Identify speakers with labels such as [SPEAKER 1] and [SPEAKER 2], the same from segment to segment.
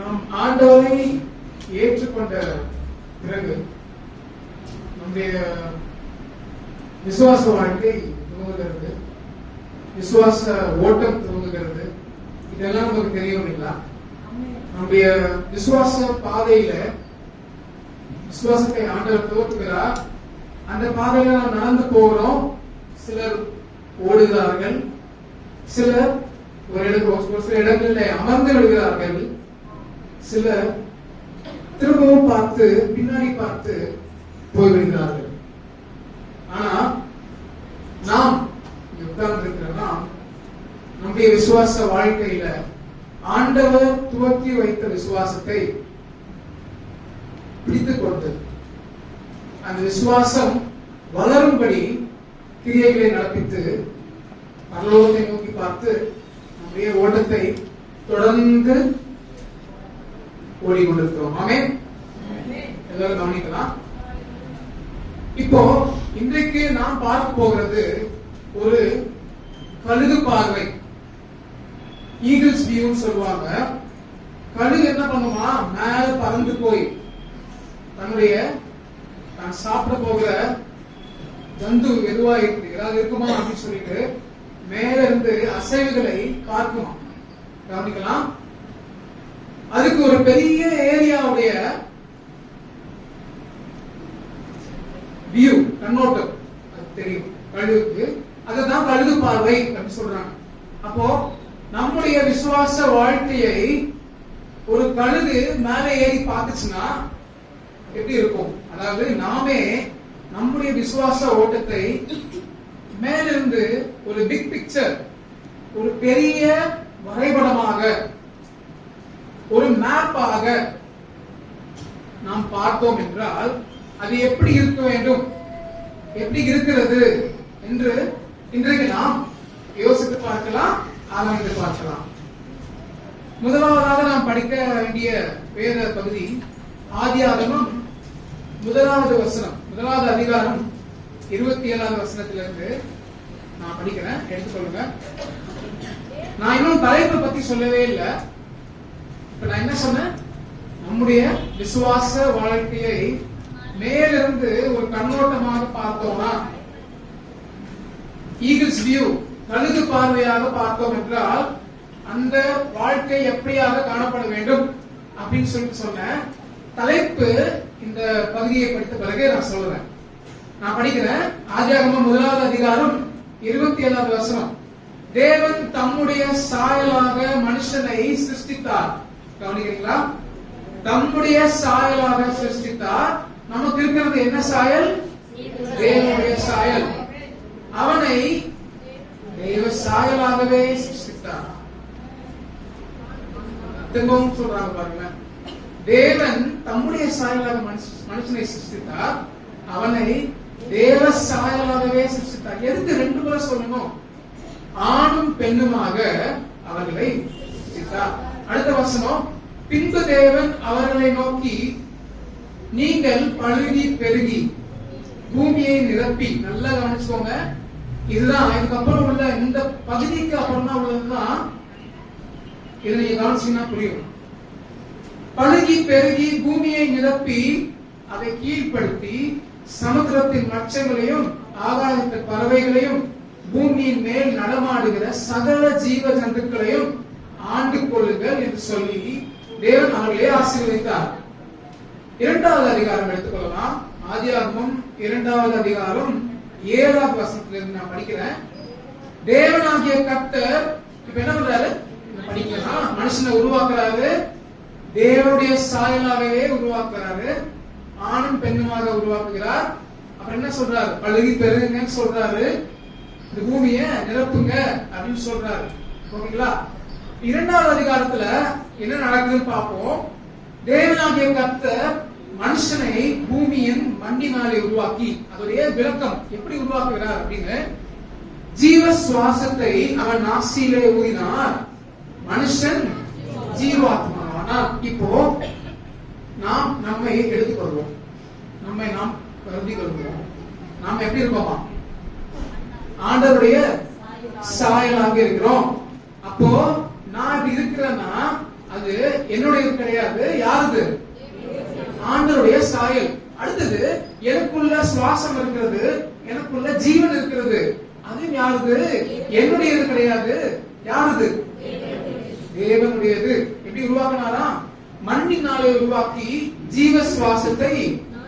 [SPEAKER 1] நாம் ஆண்டவரை ஏற்றுக்கொண்ட பிறகு நம்முடைய விசுவாச வாழ்க்கை துவங்குகிறது, விசுவாச ஓட்டம் துவங்குகிறது. இதெல்லாம் நமக்கு தெரியும் இல்லைங்களா? நம்முடைய விசுவாச பாதையில விசுவாசத்தை ஆண்டவர் துவக்குகிறார். அந்த பாதையில நாம் நடந்து போகிறோம். சிலர் ஓடுகிறார்கள், சிலர் ஒரு சில இடங்களில் அமர்ந்து விடுகிறார்கள், சிலர் திரும்பவும் பார்த்து பின்னாடி பார்த்து போய்விடுகிறார்கள். ஆனா நாம் உட்கார்ந்து இருக்கிற நாம் நம்முடைய விசுவாச வாழ்க்கையில ஆண்டவர் துவக்கி வைத்த விசுவாசத்தை பிடித்துக் கொண்டு அந்த விசுவாசம் வளரும்படி கிரியைகளை நடப்பித்து பரலோகத்தை நோக்கி பார்த்து நம்முடைய ஓட்டத்தை தொடர்ந்து ஓடிக்கொண்டிருக்கிறோம். ஆமென். எல்லாரும் கவனிக்கலாம். இப்போ இன்றைக்கு நாம் பார்க்க போகிறது ஒரு கழுகு பார்வை, ஈகிள்ஸ் வியூ சொல்லுவாங்க. கழுகு என்ன பண்ணுமா, மேல பறந்து போய் தன்னுடைய தான் சாப்பிட போகிற ஜந்து எதுவா இருக்கு, ஏதாவது இருக்குமா அப்படின்னு சொல்லிட்டு மேல இருந்து அசைவுகளை பார்க்குமா. கவனிக்கலாம். அதுக்கு ஒரு பெரிய ஏரியாவுடைய வியூ, கண்ணோட்டம் அது தெரியும் கழுகுக்கு. அதுதான் கழுகு பார்வை அப்படின்னு சொல்றாங்க. அப்போ நம்முடைய விசுவாச வாழ்க்கையை ஒரு கழுகு மேல ஏறி பார்த்துச்சுன்னா எப்படி இருக்கும்? அதாவது நாமே நம்முடைய விசுவாச ஓட்டத்தை மேலிருந்து ஒரு பிக் பிக்சர், ஒரு பெரிய வரைபடமாக, ஒரு மேப்பாக நாம் பார்த்தோம் என்றால் அது எப்படி இருக்க வேண்டும், எப்படி இருக்கிறது என்று இன்றைக்கு நாம் யோசித்து பார்க்கலாம், ஆராய்ந்து பார்க்கலாம். முதலாவதாக நாம் படிக்க வேண்டிய வேத பகுதி ஆதியாகமம் 1வது வசனம், 1வது அதிகாரம் 27வது வசனத்திலிருந்து நான் படிக்கிறேன், எடுத்துக்கொள்ளுங்க. நான் இன்னும் தலைப்பை பத்தி சொல்லவே இல்லை. இப்ப நான் என்ன சொன்னேன்? நம்முடைய விசுவாச வாழ்க்கையை மேலிருந்து ஒரு கண்ணோட்டமாக பார்த்தோம்னா, ஈகிள்ஸ் வியூ, கழுகு பார்வையாக பார்த்தோம் என்றால் அந்த வாழ்க்கை எப்படியாக காணப்பட வேண்டும் அப்படின்னு சொல்லிட்டு சொன்ன தலைப்பு. இந்த பகுதியை படித்த பிறகு நான் சொல்றேன். நான் படிக்கிறேன். ஆதியாகமம் 1வது அதிகாரம் 27வது வசனம். தேவன் தம்முடைய சாயலாக மனுஷனை சிருஷ்டித்தார். கவனிக்கிறீங்களா? தம்முடைய சாயலாக சிருஷ்டித்தார். நமக்கு இருக்கிறது என்ன சாயல்? தேவனுடைய சாயல். அவனை தேவ சாயலாகவே சிருஷ்டித்தார். திரும்பவும் சொல்றாங்க பாருங்க. தேவன் தம்முடைய சாயலாக மனுஷனை சிருஷ்டித்தார், அவனை தேவ சாயலாகவே சிருஷ்டித்தார். எதுக்கு 2 முறை சொல்லணும்? ஆணும் பெண்ணுமாக அவர்களை சிருஷ்டித்தார். அடுத்த வசனம், பின்பு தேவன் அவர்களை நோக்கி, நீங்கள் பழுகி பெருகி பூமியை நிரப்பி. நல்லா கவனிச்சுக்கோங்க. இதுதான் இதுக்கப்புறம் உள்ள இந்த பகுதிக்கு அப்புறம் தான் உள்ளதுதான். இதை நீங்க கவனிச்சீங்கன்னா புரியும். பழுகி பெருகி பூமியை நிரப்பி அதை கீழ்ப்படுத்தி சமுத்திரத்தின் மச்சங்களையும் ஆகாயத்து பறவைகளையும் பூமியின் மேல் நடமாடுகிற சகல ஜீவ ஜந்துக்களையும் ஆண்டு கொள்ளுங்கள் என்று சொல்லி தேவன் அவர்களே ஆசீர்வதித்தார். 2வது அதிகாரம் எடுத்துக்கொள்ளலாம். ஆதியாகமம் 2வது அதிகாரம் 7வது வசனத்திலிருந்து நான் படிக்கிறேன். தேவனாகிய கர்த்தர் இப்ப என்ன பண்றாரு? படிக்கலாம். மனுஷனை உருவாக்குறாரு, தேவனுடைய சாயலாகவே உருவாக்குறாரு, ஆணும் பெண்ணுமாக உருவாக்குகிறார். அப்புறம் என்ன சொல்றாரு? பழுகி பெருகுங்கன்னு சொல்றாரு, இந்த பூமியை நிரப்புங்க அப்படின்னு சொல்றாரு. ஓகேங்களா? 2வது அதிகாரத்துல என்ன நடக்குதுன்னு பார்ப்போம். தேவனாகிய கர்த்தர் மனுஷனை பூமியின் மண்ணினாலே உருவாக்கி, அதோடைய விளக்கம் எப்படி உருவாக்குகிறார் அப்படின்னு, ஜீவ சுவாசத்தை அவன் நாசியிலே ஊதினார், மனுஷன் ஜீவாத்மாவானார். இப்போ நாம் நம்மை எடுத்துக்கொள்வோம், நம்மை நாம் கருதி கொள்வோம். நாம் எப்படி இருக்கோமா? ஆண்டவருடைய சாயலாக இருக்கிறோம். அப்போ நான் இப்படி இருக்கிறேன்னா அது அது என்னுடையது கிடையாது. யாருது? ஆண்டவருடைய சாயல். அடுத்தது, எனக்குள்ள சுவாசம் இருக்கிறது, எனக்குள்ள ஜீவன் இருக்கிறது, அது யாருது? என்னுடையது கிடையாது. யாருது? தேவனுடையது. எப்படி உருவாக்கினாரா? மண்ணினாலே உருவாக்கி ஜீவ சுவாசத்தை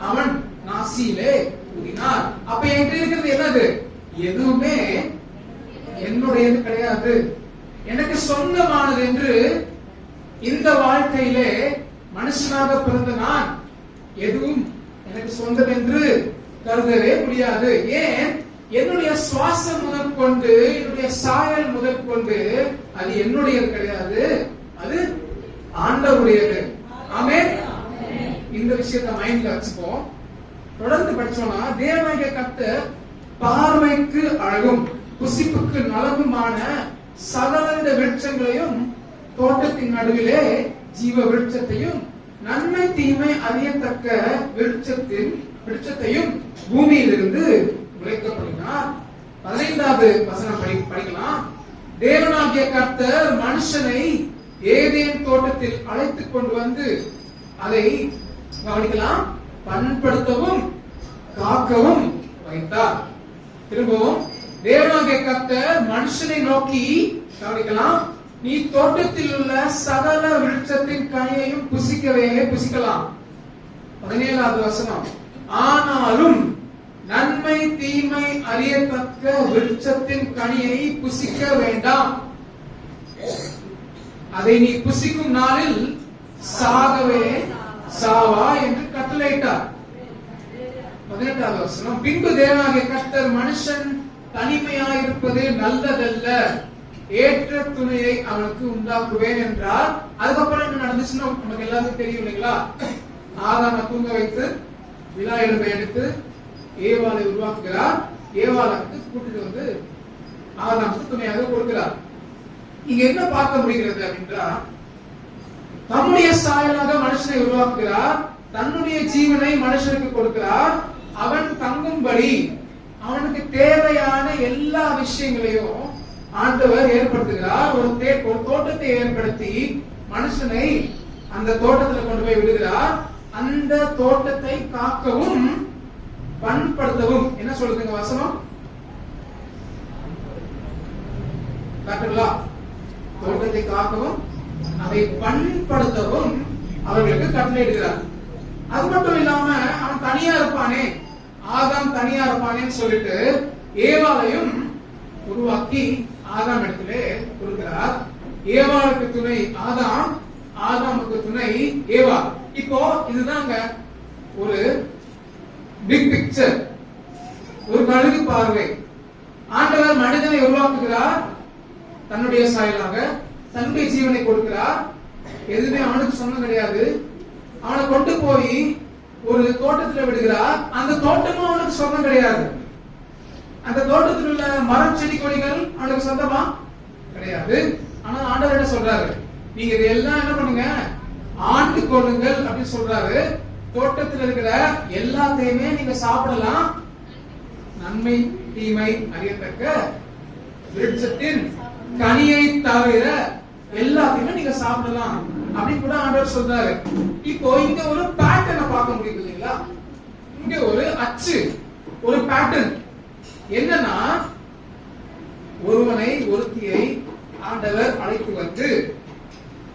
[SPEAKER 1] அவன் நாசியிலே ஊதினார். அப்ப என்கிட்ட இருக்கிறது என்னது? எதுவுமே என்னுடையது கிடையாது. எனக்கு சொந்தமானது என்று இந்த வாழ்க்கையிலே மனுஷனாக பிறந்த நான் எதுவும் எனக்கு சொந்தம் என்று கருதவே முடியாது. ஏன்? என்னுடைய சுவாசம் முதற்கொண்டு, என்னுடைய சாயல் முதற்கொண்டு அது என்னுடையது கிடையாது, அது ஆண்டவருடையது. ஆமென். இந்த விஷயத்தை மைண்ட்ல வச்சுப்போம். தொடர்ந்து படிச்சோம்னா, தேவனாகிய கர்த்தர் பார்வைக்கு அழகும் புசிப்புக்கு நலமுமான சகல விருட்சங்களையும் தோட்டத்தின் நடுவிலே ஜீவ விருட்சத்தையும் நன்மை தீமை அறியத்தக்க விருட்சத்தையும் பூமியிலிருந்து உழைக்கப்படுகிறார். 15வது வசனம் படிக்கலாம். தேவனாகிய கர்த்தர் மனுஷனை ஏதேன் தோட்டத்தில் அழைத்துக் கொண்டு வந்து அதை கவனிக்கலாம், பண்படுத்தவும் காக்கவும் வைத்தார். திரும்பவும், தேவனாகிய கர்த்தர் மனுஷனை நோக்கி கவனிக்கலாம், நீ தோட்டத்தில் உள்ள சகல விருட்சத்தின் கனியையும் புசிக்கலாம். 17வது வசனம், ஆனாலும் நன்மை தீமை அறியத்தக்க விருட்சத்தின் கனியை புசிக்க வேண்டாம், அதை நீ புசிக்கும் நாளில் சாகவே சாவா என்று கட்டளையிட்டார். 18வது வசனம், பின்பு தேவனாகிய கர்த்தர் மனுஷன் தனிமையாயிருப்பது நல்லதல்ல, ஏற்ற துணையை அவனுக்கு உண்டாக்குவேன் என்றார். அதுக்கப்புறம் என்ன நடந்துச்சுன்னா நமக்கு எல்லாருக்கும் தெரியும் இல்லைங்களா? ஆதாமை தூங்க வைத்து விழா எலும்பை எடுத்து ஏவாளை உருவாக்குகிறார். ஏவாளுக்கு கூட்டிட்டு வந்து ஆதாமுக்கு துணையாக கொடுக்கிறார். இங்க என்ன பார்க்க முடிகிறது அப்படின்றா, தம்முடைய சாயலாக மனுஷனை உருவாக்குகிறார், தன்னுடைய ஜீவனை மனுஷனுக்கு கொடுக்கிறார், அவன் தங்கும்படி அவனுக்கு தேவையான எல்லா விஷயங்களையும் ஆண்டவர் ஏற்படுத்துகிறார். ஒரு தோட்டத்தை ஏற்படுத்தி மனுஷனை அந்த தோட்டத்தில் கொண்டு போய் விடுகிறார். அந்த தோட்டத்தை காக்கவும் பண்படுத்தவும், என்ன சொல்லுதுங்க வசனம்? காட்டுங்களா? தோட்டத்தை காக்கவும் அதை பண்படுத்தவும் அவர்களுக்கு கட்டளையிடுகிறார். அது மட்டும் இல்லாம அவன் தனியா இருப்பானே, ஆதாம் தனியா இருப்பானேன்னு சொல்லிட்டு ஏவாளையும் உருவாக்கி ஆதாம் இடத்திலே கொடுக்கிறார். ஏவாளுக்கு துணை ஆதாம், ஆதாமுக்கு துணை ஏவா. இப்போ இதுதாங்க ஒரு பிக் பிக்சர், ஒரு கழுகு பார்வை. ஆண்டவர் மனிதனை உருவாக்குகிறார், தன்னுடைய சாயலாக தன்னுடைய ஜீவனை கொடுக்கிறார். எதுவுமே அவனுக்கு சொந்தம் கிடையாது. அவனை கொண்டு போய் ஒரு தோட்டத்தில் விடுகிறார். அந்த தோட்டமும் அவனுக்கு சொந்தம் கிடையாது. அந்த தோட்டத்தில் உள்ள மரம் செடி கொடிகள் அவனுக்கு சொந்தமா கிடையாது. ஆனா ஆண்டவர் என்ன சொல்றாரு? நீங்க இதெல்லாம் என்ன பண்ணுங்க, ஆண்டு கொள்ளுங்கள் அப்படின்னு சொல்றாரு. தோட்டத்தில் இருக்கிற எல்லாத்தையுமே நீங்க சாப்பிடலாம், நன்மை தீமை அறியத்தக்க விருட்சத்தின் கனியை தவிர எல்லாத்தையுமே நீங்க சாப்பிடலாம் அப்படின்னு கூட ஆண்டவர் சொல்றாரு. இப்போ இங்க ஒரு பேட்டர்னை பார்க்க முடியுது இல்லைங்களா? இங்க ஒரு அச்சு, ஒரு பேட்டர்ன் என்னன்னா, ஒருவனை ஒருத்தியை ஆண்டவர் அழைத்து வந்து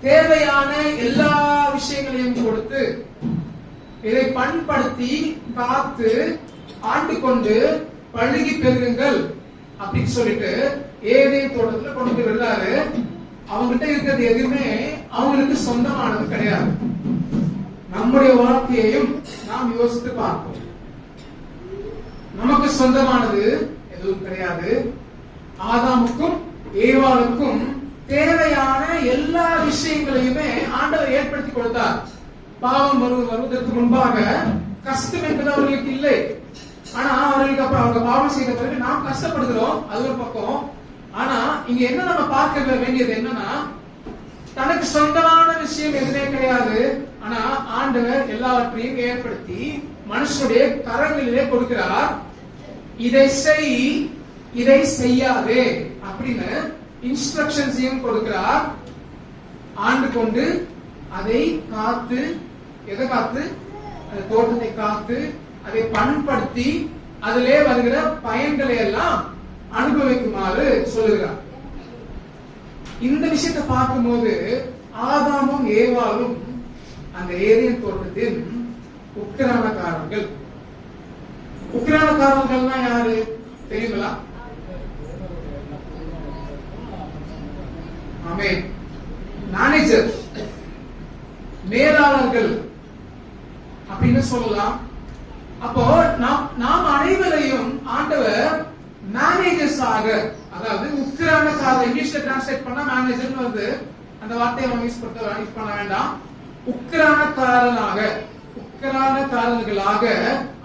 [SPEAKER 1] தேவையான எல்லா விஷயங்களையும் கொடுத்து இதை பண்படுத்தி காத்து ஆண்டு கொண்டு பழுகி பெருகுங்கள் அப்படின்னு சொல்லிட்டு ஏதேன் தோட்டத்துல கொண்டு விடுறாரு. அவங்ககிட்ட இருக்கிறது எதுவுமே அவங்களுக்கு சொந்தமானது கிடையாது. நம்முடைய வாழ்க்கையையும் நாம் யோசித்து பார்ப்போம். நமக்கு சொந்தமானது எதுவும் கிடையாது. ஆதாமுக்கும் ஏவாளுக்கும் தேவையான எல்லா விஷயங்களையுமே ஆண்டவர் ஏற்படுத்தி கொடுத்தார். பாவம் வருவதற்கு முன்பாக கஷ்டம் என்பது அவர்களுக்கு இல்லை. ஆனா அவர்களுக்கு அப்புறம் அவங்க பாவம் செய்த பிறகு நாம் கஷ்டப்படுகிறோம், அது ஒரு பக்கம். ஆனா இங்க என்ன நம்ம பார்க்க வேண்டியது என்னன்னா, தனக்கு சொந்தமான விஷயம் எதுவுமே கிடையாது. ஆனா ஆண்டவர் எல்லாவற்றையும் ஏற்படுத்தி மனுஷனுடைய கரங்களிலே கொடுக்கிறார். இதை செய், இதை செய்யாதே அப்படின்னு இன்ஸ்ட்ரக்ஷன்ஸையும் கொடுக்கிறார். ஆண்டு கொண்டு அதை காத்து, எதை காத்து? அந்த தோட்டத்தை காத்து, அதை பண்படுத்தி அதிலே வருகிற பயன்களை எல்லாம் அனுபவிக்குமாறு சொல்லுகிறார். இந்த விஷயத்தை பார்க்கும்போது ஆதாமும் ஏவாளும் அந்த ஏதேன் தோட்டத்தில் உக்கிரானக்காரர்கள். உக்கிரானக்காரர்கள்னா யாரு தெரியுங்களா? ஆமென். மேனேஜர், மேலாளர்கள் அப்படின்னு சொல்லலாம். அப்போ நாம் அனைவரையும் ஆண்டவர் மேனேஜர்ஸ் ஆக, அதாவது உக்கிரானக்காரர், இங்கிலீஷ்ல டிரான்ஸ்லேட் பண்ணா மேனேஜர்னு வந்து அந்த வார்த்தையை நம்ம யூஸ் பண்ண வேண்டாம். உக்கிரானக்காரர்களாக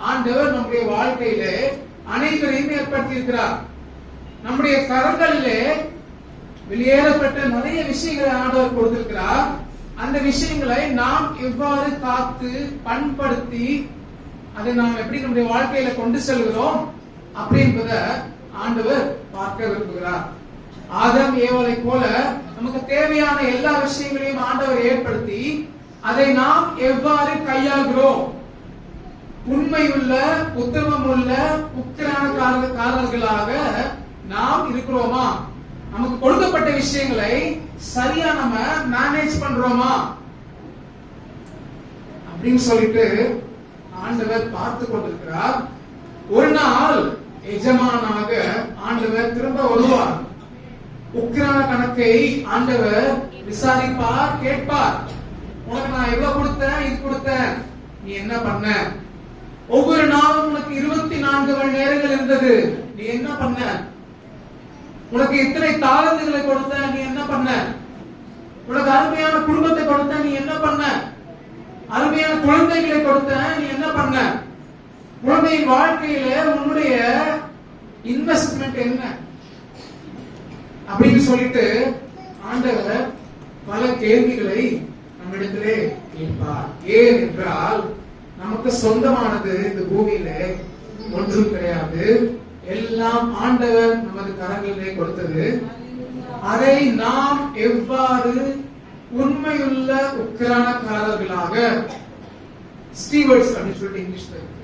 [SPEAKER 1] ஆண்டவர் நம்முடைய வாழ்க்கையிலே அனைவரையும் ஏற்படுத்தி இருக்கிறார். நம்முடைய கரங்களிலே வெளியேறப்பட்ட நிறைய விஷயங்களை ஆண்டவர் கொடுத்திருக்கிறார். அந்த விஷயங்களை நாம் எவ்வாறு காத்து பண்படுத்தி அதை நாம் எப்படி நம்முடைய வாழ்க்கையில கொண்டு செல்கிறோம் அப்படின்றத ஆண்டவர் பார்க்க விரும்புகிறார். ஆதாம் ஏவாளை போல நமக்கு தேவையான எல்லா விஷயங்களையும் ஆண்டவர் ஏற்படுத்தி அதை நாம் எவ்வாறு கையாளுகிறோம், உண்மையுள்ள உத்தமமுள்ள உக்கிரானக்காரர்களாக நாம் இருக்கிறோமா, நமக்கு கொடுக்கப்பட்ட விஷயங்களை சரியா நம்ம மேனேஜ் பண்றோமா அப்படின்னு சொல்லிட்டு ஆண்டவர் பார்த்து கொண்டிருக்கிறார். ஒரு நாள் எஜமானாக ஆண்டவர் திரும்ப வருவார். உக்கிரான கணக்கை ஆண்டவர் விசாரிப்பார், கேட்பார். உனக்கு நான் எவ்வளவு கொடுத்தேன், இது கொடுத்தேன், நீ என்ன பண்ண? ஒவ்வொரு நாளும் உனக்கு 24 மணி நேரங்கள் இருந்தது, நீ என்ன பண்ண? உனக்கு இத்தனை தாளந்துகளை கொடுத்த, நீ என்ன பண்ண? உனக்கு அருமையான குடும்பத்தை கொடுத்த, நீ என்ன பண்ண? அருமையான குழந்தைகளை கொடுத்த, நீ என்ன பண்ண? குழந்தையின் வாழ்க்கையில உன்னுடைய இன்வெஸ்ட்மெண்ட் என்ன அப்படின்னு சொல்லிட்டு ஆண்டவர் பல கேள்விகளை நம்மிடத்திலே கேட்பார். ஏன் என்றால் நமக்கு சொந்தமானது இந்த பூமியில ஒன்றும் கிடையாது. எல்லாம் ஆண்டவர் நமது கரங்களிலே கொடுத்தது. அதை நாம் எவ்வாறு உண்மையுள்ள உக்கிரானக்காரர்களாக, ஸ்டீவர்ட்ஸ் அப்படின்னு சொல்லிட்டு இங்கிலீஷ்ல இருக்கு,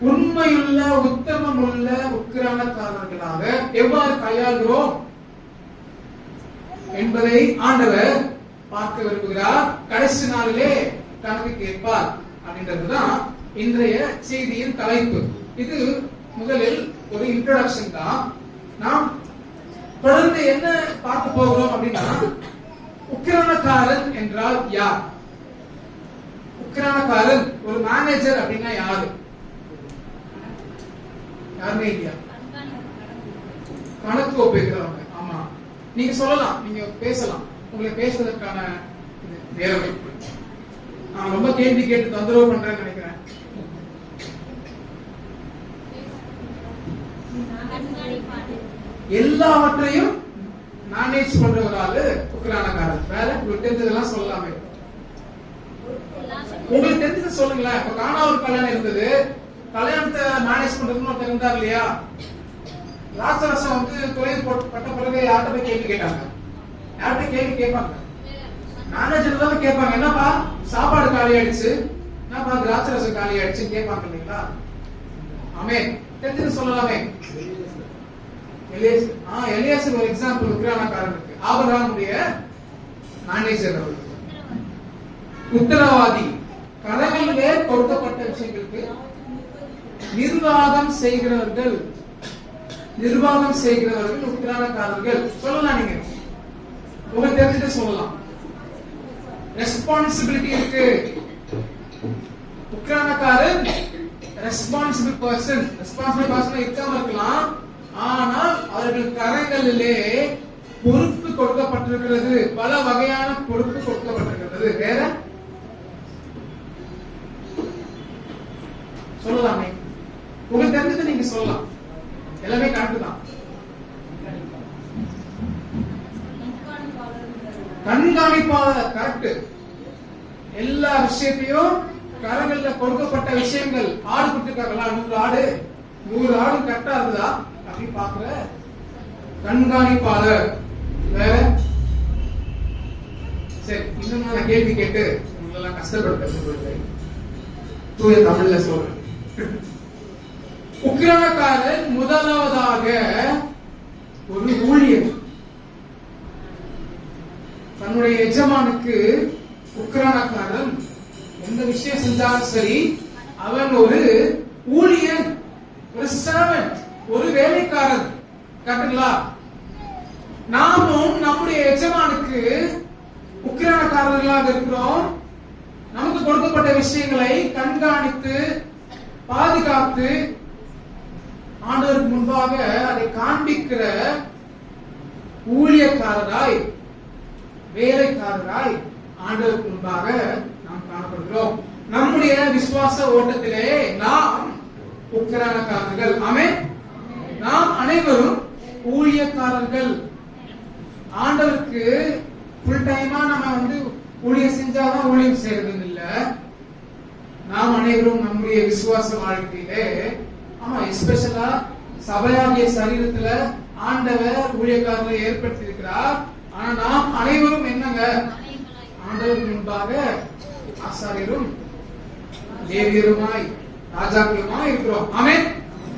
[SPEAKER 1] உண்மையுள்ள உத்தமமுள்ள உக்கிரானக்காரர்களாக எவ்வாறு கையாளுகிறோம் என்பதை ஆண்டவர் பார்க்க விரும்புகிறார். கடைசி நாளிலே கணக்கு கேட்பார் அப்படின்றதுதான் இன்றைய செய்தியின் தலைப்பு. இது முதலில் ஒரு இன்ட்ரோடக்ஷன் தான். நாம் தொடர்ந்து என்ன பார்க்க போகிறோம் அப்படின்னா, உக்கிரானக்காரன் என்றால் யார்? உக்கிரானக்காரன், ஒரு மேனேஜர் அப்படின்னா யாரு? யாருமே இல்லையா? கணக்கு ஒப்பிக்கிறவங்க. ஆமா, நீங்க சொல்லலாம், நீங்க பேசலாம், உங்களை பேசுவதற்கான நேரம். நான் ரொம்ப கேள்வி கேட்டு தொந்தரவு பண்றேன்னு நினைக்கிறேன். எல்லாவற்றையும் மேனேஜ் பண்ற ஒரு ஆளு உக்கிரானக்காரன். வேற உங்களுக்கு தெரிஞ்சதெல்லாம் சொல்லலாமே. உங்களுக்கு தெரிஞ்சது சொல்லுங்களேன். இப்ப காணாவூர் கல்யாணம் இருந்தது, கல்யாணத்தை மேனேஜ் பண்றதுன்னு ஒருத்தர் இருந்தார் இல்லையா? ராட்சரசம் வந்து தொழில் பட்ட பிறகு யார்கிட்ட போய் கேள்வி கேட்டாங்க? யார்கிட்ட கேள்வி கேட்பாங்க? மேனேஜர் தான் கேட்பாங்க. என்னப்பா சாப்பாடு காலி ஆயிடுச்சு, என்னப்பா திராட்சரசம் காலி ஆயிடுச்சு கேட்பாங்க இல்லைங்களா? ஆமே, தெரிஞ்சது சொல்லலாமே. எலியாசர் ஒரு எக்ஸாம்பிள் உக்கிரானக்காரனுக்கு. ஆபிரகாமுடைய மேனேஜர் அவர். உத்தரவாதி, கரங்களிலே கொடுக்கப்பட்ட விஷயங்களுக்கு நிர்வாகம் செய்கிறவர்கள் உக்கிரானக்காரர்கள். சொல்லலாம், நீங்க உங்களுக்கு தெரிஞ்சது சொல்லலாம். ரெஸ்பான்சிபிலிட்டி இருக்கு. உக்கிரானக்காரன் ரெஸ்பான்சிபிள் பர்சன் இருக்காம இருக்கலாம், ஆனால் அவர்கள் கரங்களிலே பொறுப்பு கொடுக்கப்பட்டிருக்கிறது. பல வகையான பொறுப்பு கொடுக்கப்பட்டிருக்கிறது. வேற சொல்லலாமே, உங்களுக்கு தெரிஞ்சது நீங்க சொல்லலாம். எல்லாமே கரெக்ட் தான். கண்காணிப்பாளர் கரெக்ட். எல்லா விஷயத்தையும் கரங்கள்ல கொடுக்கப்பட்ட விஷயங்கள். ஆடு கொடுத்துருக்காங்களா? 100 ஆடு, 100 ஆடு கரெக்டா இருக்குதா அப்படின்னு பாக்குற கண்காணிப்பாளர். வேற சரி, இன்னும் நான் கேள்வி கேட்டு உங்களெல்லாம் கஷ்டப்படுத்த தூய தமிழ்ல சொல்றேன். உக்கிரானக்காரன் முதலாவதாக ஒரு ஊழியர் தன்னுடைய எஜமானுக்கு, உக்கிரானக்காரன் எந்த விஷயம் செஞ்சாலும் சரி, அவன் ஒரு ஊழியன், ஒரு சர்வன்ட், ஒரு வேலைக்காரன். கரெக்டுங்களா? நாமும் நம்முடைய எஜமானுக்கு உக்கிரானக்காரர்களாக இருக்கிறோம். நமக்கு கொடுக்கப்பட்ட விஷயங்களை கண்காணித்து பாதுகாத்து ஆண்டவருக்கு முன்பாக அதை காண்பிக்கிற ஊழியக்காரராய், வேலைக்காரராய் ஆண்டவருக்கு முன்பாக நாம் காணப்படுகிறோம். நம்முடைய விசுவாச ஓட்டத்திலே நாம் உக்கிரானக்காரர்கள். ஆமென். நாம் அனைவரும் ஊழியக்காரர்கள். ஆண்டவருக்கு ஃபுல் டைமா நம்ம ஊழியம் செஞ்சாதான் ஊழியம் செய்யறது இல்ல. நாம் அனைவரும் நம்முடைய விசுவாச வாழ்க்கையிலே, ஆமா, எஸ்பெஷலா சபையாகிய சரீரத்துல ஆண்டவர் ஊழியக்காரர்களை ஏற்படுத்தி இருக்கிறார். ஆனா நாம் அனைவரும் என்னங்க, ஆண்டவருக்கு முன்பாக ஆசாரியரும் லேவியருமாய் ராஜாக்களுமாய் இருக்கிறோம். ஆமென்.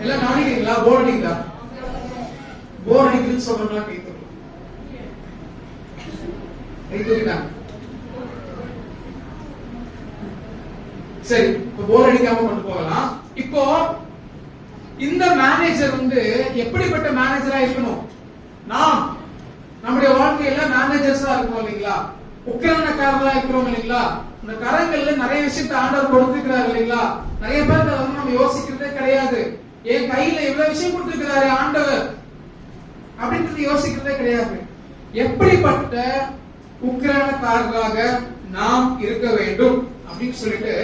[SPEAKER 1] எல்லாம் கவனிக்கிறீங்களா? போர் அடிக்குதா? போர் அடிக்குதுன்னு சொல்றா கேட்கிறோம். சரி, போர் அடிக்காம கொண்டு போகலாம். இப்போ இந்த மேனேஜர் எப்படிப்பட்ட மேனேஜரா இருக்கணும்? நாம் நம்முடைய வாழ்க்கையில மேனேஜர்ஸா இருக்கோம் இல்லைங்களா? உக்கிரானக்காரர்களா இருக்கிறோம் இல்லைங்களா? இந்த கரங்கள்ல நிறைய விஷயத்தை ஆண்டவர் கொடுத்திருக்கிறார் இல்லைங்களா? நிறைய பேர் நம்ம யோசிக்கிறதே கிடையாது. என் கையில இவ்வளவு விஷயம் கொடுத்திருக்கிறாரு ஆண்டவர் அப்படின்றது யோசிக்கிறதே கிடையாது. எப்படிப்பட்ட உக்கிரானக்காரர்களாக நாம் இருக்க வேண்டும் அப்படின்னு சொல்லிட்டு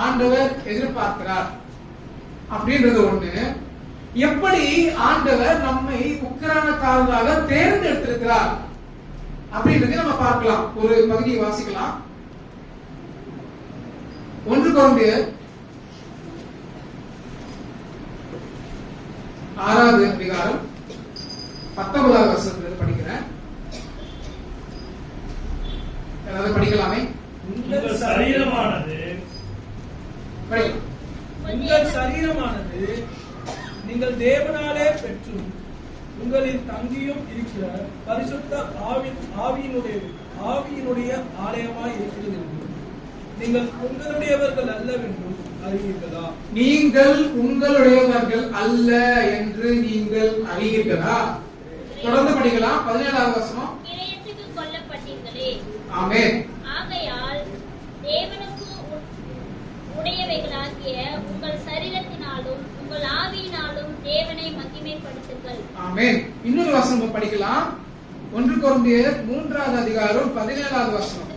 [SPEAKER 1] ஆண்டவர் எதிர்பார்க்கிறார் அப்படின்றது ஒண்ணு. எப்படி ஆண்டவர் நம்மை உக்கிரானக்காரர்களாக தேர்ந்தெடுத்திருக்கிறார் அப்படின்றதை நம்ம பார்க்கலாம். ஒரு பகுதியை வாசிக்கலாம். 1 கொரிந்தியர் 6வது அதிகாரம் 19வது வசனத்திலிருந்து படிக்கிறேன். ஏதாவது படிக்கலாமே?
[SPEAKER 2] உங்கள் சரீரமானது நீங்கள் தேவனாலே பெற்றும் உங்களில் தங்கியும் இருக்கிற பரிசுத்த ஆவியினுடைய ஆலயமாய் இருக்கிறது. நீங்கள் உங்களுடையவர்கள் அல்லவென்றும் அறிவீர்களா?
[SPEAKER 1] நீங்கள் உங்களுடையவர்கள் அல்ல என்று நீங்கள் அறிவீர்களா? தொடர்ந்து படிக்கலாம். 17வது வசனம்.
[SPEAKER 3] கிரயத்துக்கு கொல்லப்பட்டீர்களே.
[SPEAKER 1] ஆமென்.
[SPEAKER 3] ஆகையால் தேவனுக்கு உடையவைகளாகிய உங்கள் சரீரத்தினாலும் உங்கள் ஆவியினாலும் தேவனை மகிமைப்படுத்துங்கள்.
[SPEAKER 1] ஆமென். இன்னொரு வசனம் படிக்கலாம். 1 கொரிந்தியர் 3வது அதிகாரம் 17வது வசனம்.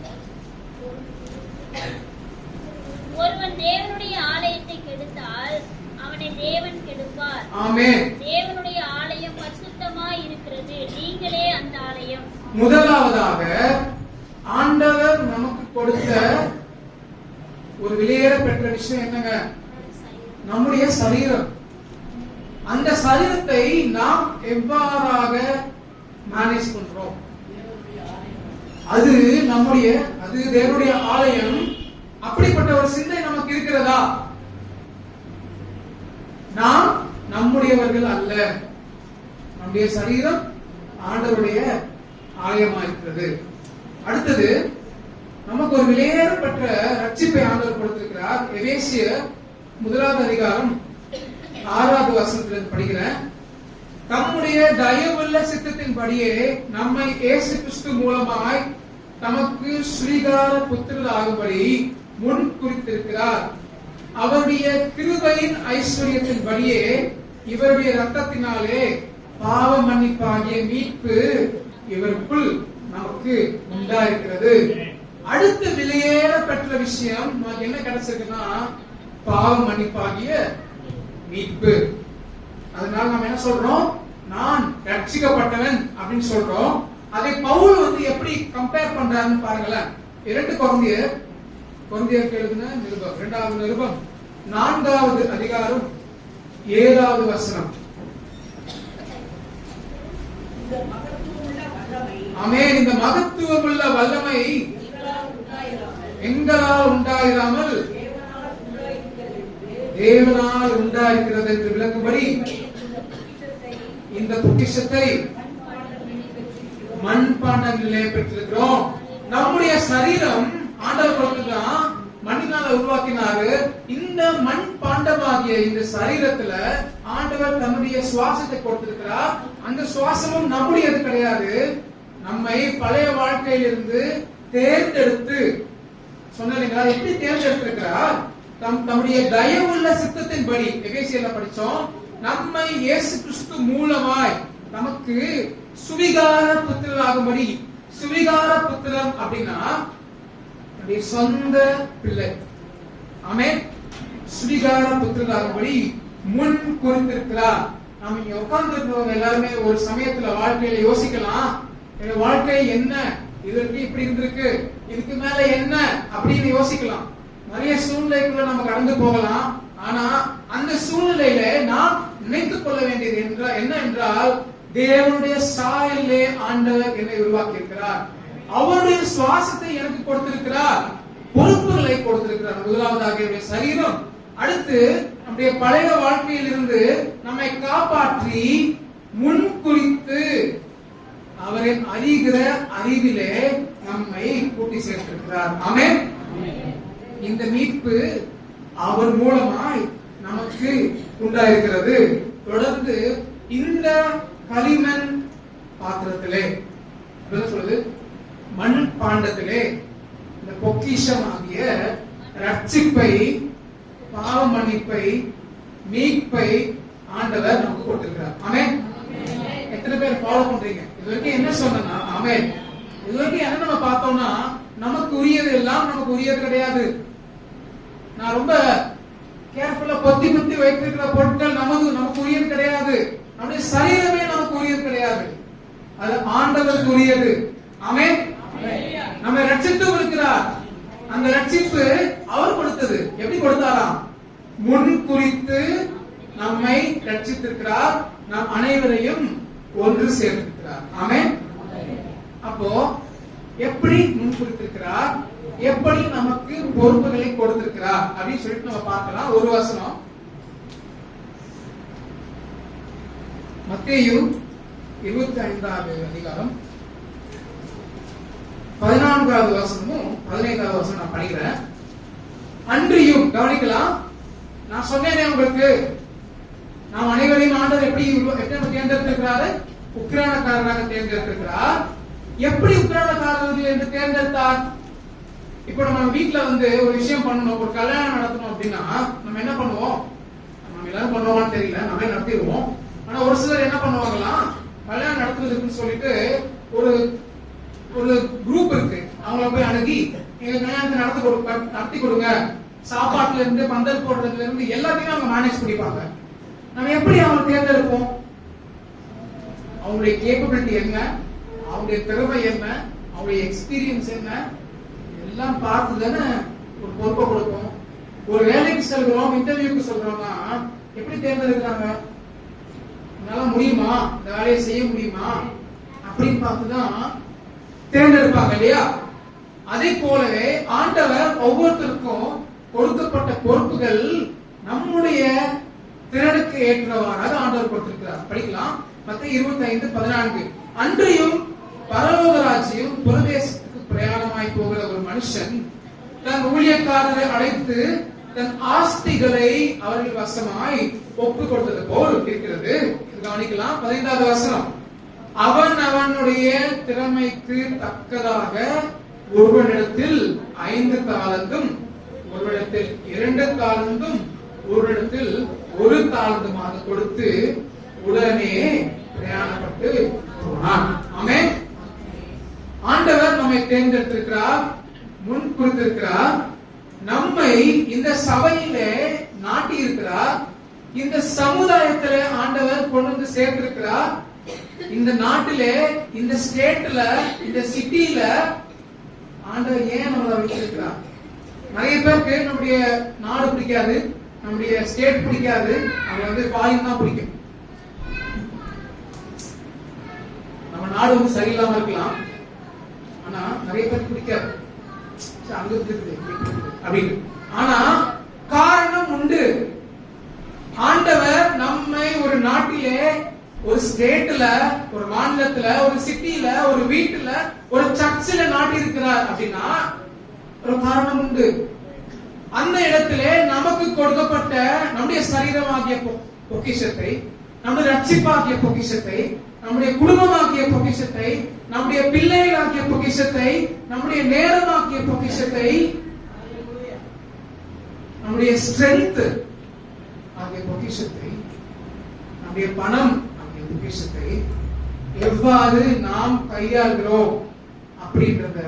[SPEAKER 3] ஒருவன் தேவனுடைய ஆலயத்தை கெடுத்தால் அவனை தேவன் கெடுப்பார்.
[SPEAKER 1] ஆமென்.
[SPEAKER 3] தேவனுடைய ஆலயம் பரிசுத்தமாய் இருக்கிறது, நீங்களே அந்த ஆலயம்.
[SPEAKER 1] முதலாவதாக ஆண்டவர் நமக்கு கொடுத்த ஒரு விலையேற பெற்ற விஷயம் என்னங்க? நம்முடைய சரீரம். அந்த சரீரத்தை நாம் எவ்வாறாக மேனேஜ் பண்றோம்? அது தேவனுடைய ஆலயம். அப்படிப்பட்ட ஒரு சிந்தை நமக்கு இருக்கிறதா? நாம் நம்முடையவர்கள் அல்ல. நம்முடைய சரீரம் ஆண்டவருடைய ஆலயமா இருக்கிறது. அடுத்தது, நமக்கு ஒரு விலையேறப்பட்ட ரட்சிப்பை ஆண்டவர் கொடுத்திருக்கிறார். எபேசியர் 1வது அதிகாரம் 6வது வசனத்திலிருந்து படிக்கிறேன். தம்முடைய தயவுள்ள சித்தத்தின்படியே நம்மை இயேசு கிறிஸ்து மூலமாய் தமக்கு ஸ்ரீகார புத்திரராகும்படி முன் குறித்திருக்கிறார். அவருடைய கிருபையின் ஐஸ்வர்யத்தின்படியே இவருடைய ரத்தத்தினாலே பாவ மன்னிப்பாகிய மீட்பு இவருக்குள் நமக்கு உண்டாயிருக்கிறது. அடுத்த விலையேற பெற்ற விஷயம் நமக்கு என்ன கிடைச்சிருக்குன்னா, பாவ மன்னிப்பாகிய மீட்பு. அதனால நம்ம என்ன சொல்றோம்? நான் ரட்சிக்கப்பட்டவன் அப்படின்னு சொல்றோம். அதை பவுல் எப்படி கம்பேர் பண்றாருன்னு பாருங்களேன். 2 கொரிந்தியருக்கு எழுதின நிருபம், 2வது நிருபம் 4வது அதிகாரம் 7வது வசனம். ஆமென். இந்த மகத்துவமுள்ள வல்லமை எங்களால் உண்டாயிராமல் தேவனால் உண்டாயிருக்கிறது என்று விளக்கும்படி இந்த பொக்கிஷத்தை மண்பாண்டங்களிலே பெற்றிருக்கிறோம். நம்முடைய சரீரம் ஆண்டவர் கொடுத்துதான் மண்ணினால உருவாக்கினாரு. இந்த மண் பாண்டமாகிய இந்த சரீரத்துல ஆண்டவர் தன்னுடைய சுவாசத்தை கொடுத்திருக்கிறார். அந்த சுவாசமும் நம்முடையது கிடையாது. நம்மை பழைய வாழ்க்கையிலிருந்து தேர்ந்தெடுத்து சொன்னீங்களா எப்படி தேர்ந்தெடுத்திருக்கிறார்? தம்முடைய தயவுள்ள சித்தத்தின்படி எபேசியர்ல படிச்சோம். நம்மை இயேசு கிறிஸ்து மூலமாய் நமக்கு சுவிகார புத்திரராகும்படி. சுவிகார புத்திரம் அப்படின்னா சொந்த பிள்ளை. ஆமென். சுவிகார புத்திரராகும்படி முன் குறித்திருக்கிறார். நாம இங்க உட்கார்ந்து இருக்கிறவங்க எல்லாருமே ஒரு சமயத்துல வாழ்க்கையில யோசிக்கலாம், என் வாழ்க்கை என்ன, இதற்கு இப்படி இருந்திருக்கு, இதுக்கு மேல என்ன அப்படின்னு யோசிக்கலாம். நிறைய சூழ்நிலைக்குள்ள நம்ம கடந்து போகலாம். ஆனா அந்த சூழ்நிலையில நாம் நினைத்துக் கொள்ள வேண்டியது என்ன என்றால், தேவனுடைய சாயலிலே ஆண்டவர் என்னை உருவாக்கி இருக்கிறார். அவருடைய சுவாசத்தை எனக்கு கொடுத்திருக்கிறார். பொறுப்புகளை கொடுத்திருக்கிறார். முதலாவதாக என்னுடைய சரீரம், அடுத்து நம்முடைய பழைய வாழ்க்கையிலிருந்து நம்மை காப்பாற்றி முன் குறித்து அவரின் அறிகிற அறிவிலே நம்மை கூட்டி சேர்த்திருக்கிறார். ஆமென். இந்த மீட்பு அவர் மூலமாய் நமக்கு உண்டாயிருக்கிறது. தொடர்ந்து இந்த களிமண் பாத்திரத்திலே சொல்லுது, மண் பாண்டத்திலே இந்த பொக்கிஷமாகிய ரட்சிப்பை, பாவ மன்னிப்பை, மீட்பை ஆண்டவர் நமக்கு கொடுத்திருக்கிறார். ஆமென். எத்தனை பேர் ஃபாலோ பண்றீங்க? இதுவரைக்கும் என்ன சொன்னா? ஆமென். இதுவரைக்கும் என்ன நம்ம பார்த்தோம்னா, நமக்கு உரியது எல்லாம் நமக்கு உரியது கிடையாது. நான் ரொம்ப கேர்ஃபுல்லா பொத்தி பொத்தி வைத்திருக்கிற பொருட்கள் நமக்கு உரியது கிடையாது. நம்முடைய சரீரமே நமக்கு உரியது கிடையாது. அது ஆண்டவருக்கு உரியது. ஆமென். நம்மை ரட்சித்து இருக்கிறார். அந்த ரட்சிப்பு அவர் கொடுத்தது. எப்படி கொடுத்தாராம்? முன் குறித்து நம்மை ரட்சித்திருக்கிறார். நாம் அனைவரையும் ஒன்று சேர்த்திருக்கிறார். ஆமென். அப்போ எப்படி முன் குறித்திருக்கிறார், எப்படி நமக்கு பொறுப்புகளை கொடுத்திருக்கிறார் அப்படின்னு சொல்லிட்டு நம்ம பார்க்கலாம். ஒரு வசனம், மத்தேயு 25வது அதிகாரம் 14வது வசனமும் 15வது வசனம் நான் படிக்கிறேன். அன்றியும் கவனிக்கலாம். நான் சொன்னேனே உங்களுக்கு, நாம் அனைவரையும் ஆண்டவர் எப்படி தேர்ந்தெடுத்திருக்கிறாரு? உக்கிரானக்காரராக தேர்ந்தெடுத்திருக்கிறார். எப்படி உக்கிரானக்காரர்கள் என்று தேர்ந்தெடுத்தார்? இப்ப நம்ம வீட்டுல ஒரு விஷயம் பண்ணணும், ஒரு கல்யாணம் நடத்தணும் அப்படின்னா நம்ம என்ன பண்ணுவோம்? நம்ம எல்லாரும் பண்ணுவோமான்னு தெரியல, நம்மளே நடத்திடுவோம். ஆனா ஒரு சிலர் என்ன பண்ணுவாங்களாம், கல்யாணம் நடத்துறதுக்குன்னு சொல்லிட்டு ஒரு ஒரு குரூப் இருக்கு, அவங்கள போய் அணுகி எங்க கல்யாணத்தை நடத்தி கொடுங்க, சாப்பாட்டுல இருந்து பந்தல் போடுறதுல இருந்து எல்லாத்தையும் அவங்க மேனேஜ் பண்ணிப்பாங்க. நம்ம எப்படி அவங்க தேர்ந்தெடுப்போம்? அவங்களுடைய கேப்பபிலிட்டி என்ன, அவங்களுடைய திறமை என்ன, அவங்களுடைய எக்ஸ்பீரியன்ஸ் என்ன, எல்லாம் பார்த்து தானே ஒரு பொறுப்பை கொடுப்போம். ஒரு வேலைக்கு செல்கிறோம், இன்டர்வியூக்கு சொல்றோம்னா எப்படி தேர்ந்தெடுக்கிறாங்க? என்னால முடியுமா, இந்த வேலையை செய்ய முடியுமா அப்படின்னு பார்த்துதான் தேர்ந்தெடுப்பாங்க இல்லையா? அதே போலவே ஆண்டவர் ஒவ்வொருத்தருக்கும் கொடுக்கப்பட்ட பொறுப்புகள் நம்முடைய திறனுக்கு ஏற்றவாறாக ஆண்டவர் கொடுத்திருக்கிறார். படிக்கலாம். மத்தேயு 25:14. அன்றியும் பரலோக ராஜ்யம் புரதேசத்துக்கு பிரயாணமாய் போகிற ஒரு மனுஷன் தன் ஊழியக்காரரை அழைத்து தன் ஆஸ்திகளை அவர்கள் வசமாய் ஒப்பு கொடுத்தது போல் இருக்கிறது. கவனிக்கலாம். 15வது வசனம், அவனுடைய திறமைக்கு தக்கதாக ஒருவனிடத்தில் 5 தாலந்தும், ஒருவனிடத்தில் 2 தாலந்தும், ஒருவனிடத்தில் 1 தாலந்துமாக கொடுத்து உடனே பிரயாணப்பட்டு போனான். ஆமென். ஆண்டவர் நம்மை தேர்ந்தெடுத்திருக்கிறார், முன் குறித்திருக்கிறார், நம்மை இந்த சபையிலே நாட்டி இருக்கிறார், இந்த சமுதாயத்திலே ஆண்டவர் கொண்டு வந்து சேர்த்திருக்கிறார். இந்த நாட்டிலே, இந்த ஸ்டேட்ல, இந்த சிட்டில ஆண்டவர் ஏன் நம்மளை வைத்திருக்கிறார்? நிறைய பேருக்கு நம்முடைய நாடு பிடிக்காது, நம்முடைய ஸ்டேட் பிடிக்காது, அவங்க ஃபாரின் தான் பிடிக்கும். நம்ம நாடு சரியில்லாம இருக்கலாம், ஆனா நிறைய பேருக்கு பிடிக்காது. அங்க இருக்குது அப்படின்னு. ஆனா காரணம் உண்டு. ஆண்டவர் நம்மை ஒரு நாட்டிலே, ஒரு ஸ்டேட்ல, ஒரு மாநிலத்துல, ஒரு சிட்டில, ஒரு வீட்டுல, ஒரு சர்ச்சில் நாட்டி இருக்கிறார் அப்படின்னா ஒரு காரணம் உண்டு. அந்த இடத்திலே நமக்கு கொடுக்கப்பட்ட நம்முடைய சரீரமாகிய பொக்கிஷத்தை, நம்முடைய ரட்சிப்பாகிய பொக்கிஷத்தை, நம்முடைய குடும்பமாகிய பொக்கிஷத்தை, நம்முடைய பிள்ளைகளாகிய பொக்கிஷத்தை, நம்முடைய நேரமாகிய பொக்கிஷத்தை, நம்முடைய ஸ்ட்ரென்த் ஆகிய பொக்கிஷத்தை, நம்முடைய பணம் ஆகிய பொக்கிஷத்தை எவ்வாறு நாம் கையாளுகிறோம் அப்படின்றத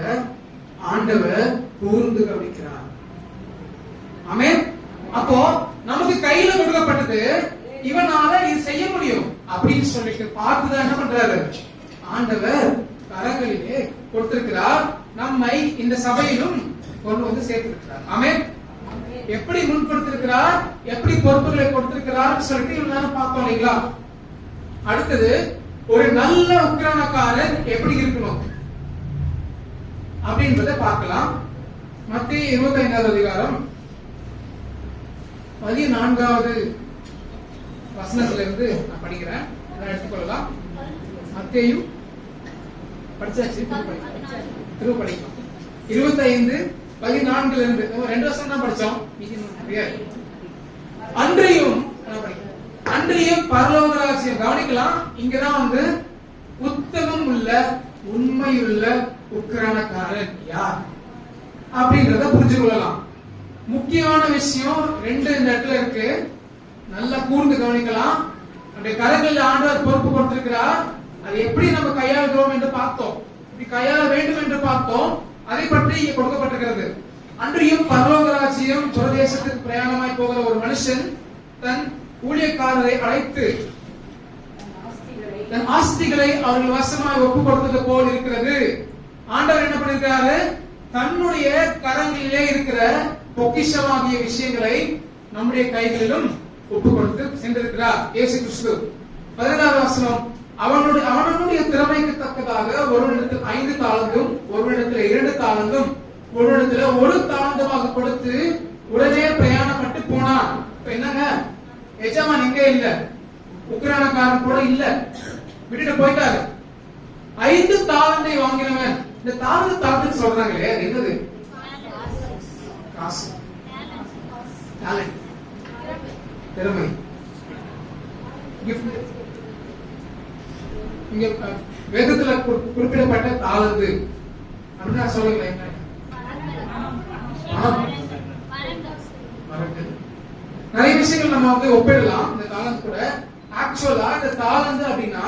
[SPEAKER 1] ஆண்டவர் கூர்ந்து கவனிக்கிறார். ஆமென். அப்போ நமக்கு கையில கொடுக்கப்பட்டது, இவனால இது செய்ய முடியும் அப்படின்னு சொல்லிட்டு பார்த்துதான் என்ன பண்றாரு ஆண்டவர் கரங்களிலே கொடுத்திருக்கிறார். நம்மை இந்த சபையிலும் கொண்டு வந்து சேர்த்திருக்கிறார். ஆமென். எப்படி முன்படுத்திருக்கிறார், எப்படி பொறுப்புகளை கொடுத்திருக்கிறார் சொல்லிட்டு இவங்க பார்த்தோம் இல்லைங்களா? அடுத்தது, ஒரு நல்ல உக்கிரானக்காரன் எப்படி இருக்கணும் அப்படின்றத பார்க்கலாம். மத்தேயு 25வது அதிகாரம் 14வது வசனத்திலிருந்து நான் படிக்கிறேன். எடுத்துக்கொள்ளலாம். மத்தேயு படிச்சாச்சு, திரும்ப படிக்கலாம். 25:14 இருந்து 2 வருஷம் தான் படிச்சோம். அன்றியும் பரலோக ராஜ்யம், கவனிக்கலாம். இங்கதான் வந்து உத்தமம் உள்ள, உண்மையுள்ள உக்கிரானக்காரன் யார் அப்படின்றத புரிஞ்சு கொள்ளலாம். முக்கியமான விஷயம் 2 இந்த இடத்துல இருக்கு. நல்லா கூர்ந்து கவனிக்கலாம். நம்முடைய கரங்களில் ஆண்டவர் பொறுப்பு கொடுத்திருக்கிறார். அதை எப்படி நம்ம கையாளுகிறோம் என்று பார்த்தோம், இப்படி கையாள வேண்டும் என்று பார்த்தோம். அதை பற்றி இங்கே கொடுக்கப்பட்டிருக்கிறது. அன்றியும் பரலோக ராஜ்யம், புரதேசத்துக்கு பிரயாணமாய் போகிற ஒரு மனுஷன் தன் ஊழியக்காரரை அழைத்து தன் ஆஸ்திகளை அவர்கள் வசமாய் ஒப்பு கொடுத்தது போல் இருக்கிறது. ஆண்டவர் என்ன பண்ணிருக்காரு, தன்னுடைய கரங்களிலே இருக்கிற பொக்கிஷமாகிய விஷயங்களை நம்முடைய கைகளிலும் ஒப்பு கொடுத்து சென்றிருக்கிறார் இயேசு கிறிஸ்து. 16வது வசனம், அவனுடைய திறமைக்கு தக்கதாக ஒருவனிடத்தில் 5 தாலந்தும், ஒருவனிடத்தில் 2 தாலந்தும், ஒருவனிடத்தில் 1 தாலந்துமாக கொடுத்து உடனே பிரயாணப்பட்டு போனான். இப்ப என்னங்க, எஜமான் எங்க இல்ல, உக்கிரானக்காரன் கூட இல்ல, விட்டுட்டு போயிட்டாரு. 5 தாலந்தை வாங்கினவன், இந்த தாலந்து சொல்றாங்களே, என்னது? காசு, டாலண்ட், திறமை, கிஃப்ட். இங்க வேதத்துல குறிப்பிடப்பட்ட தாலந்து அப்படின்னா சொல்லுங்க என்ன? நிறைய விஷயங்கள் நம்ம வந்து ஒப்பிடலாம் இந்த தாலந்து கூட. ஆக்சுவலா இந்த தாலந்து அப்படின்னா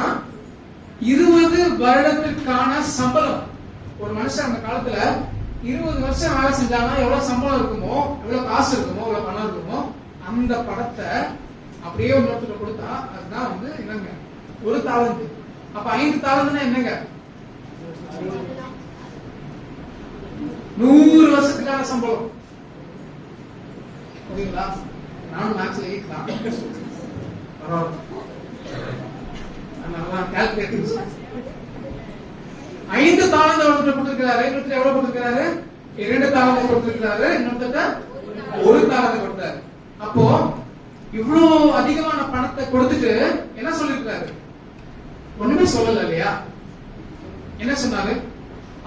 [SPEAKER 1] 20 வருடத்திற்கான சம்பளம். ஒரு மனுஷன் அந்த காலத்துல 20 வருஷம் வேலை செஞ்சாங்கன்னா எவ்வளவு சம்பளம் இருக்குமோ, எவ்வளவு காசு இருக்குமோ, எவ்வளவு பணம் இருக்குமோ, அந்த பணத்தை அப்படியே ஒரு நோட்டுல கொடுத்தா அதுதான் வந்து என்னங்க, 1 தாலந்து. அப்ப 5 தாலந்துன்னா என்னங்க, 100 வருஷத்துக்கான சம்பளம். ஓகேங்களா? நானும் மேக்ஸ்ல ஈக்கலாம். நல்லா கால்குலேட். 5 தாலந்து ஒருத்தர் கொடுத்திருக்கிறாரு, இன்னொருத்தர் எவ்வளவு கொடுத்திருக்கிறாரு? 2 தாலந்து கொடுத்திருக்கிறாரு, இன்னொருத்தர் 1 தாலந்து கொடுத்தாரு. அப்போ இவ்வளவு அதிகமான பணத்தை கொடுத்துட்டு என்ன சொல்லிருக்காரு? ஒண்ணுமே சொல்லல இல்லையா? என்ன சொன்னாரு?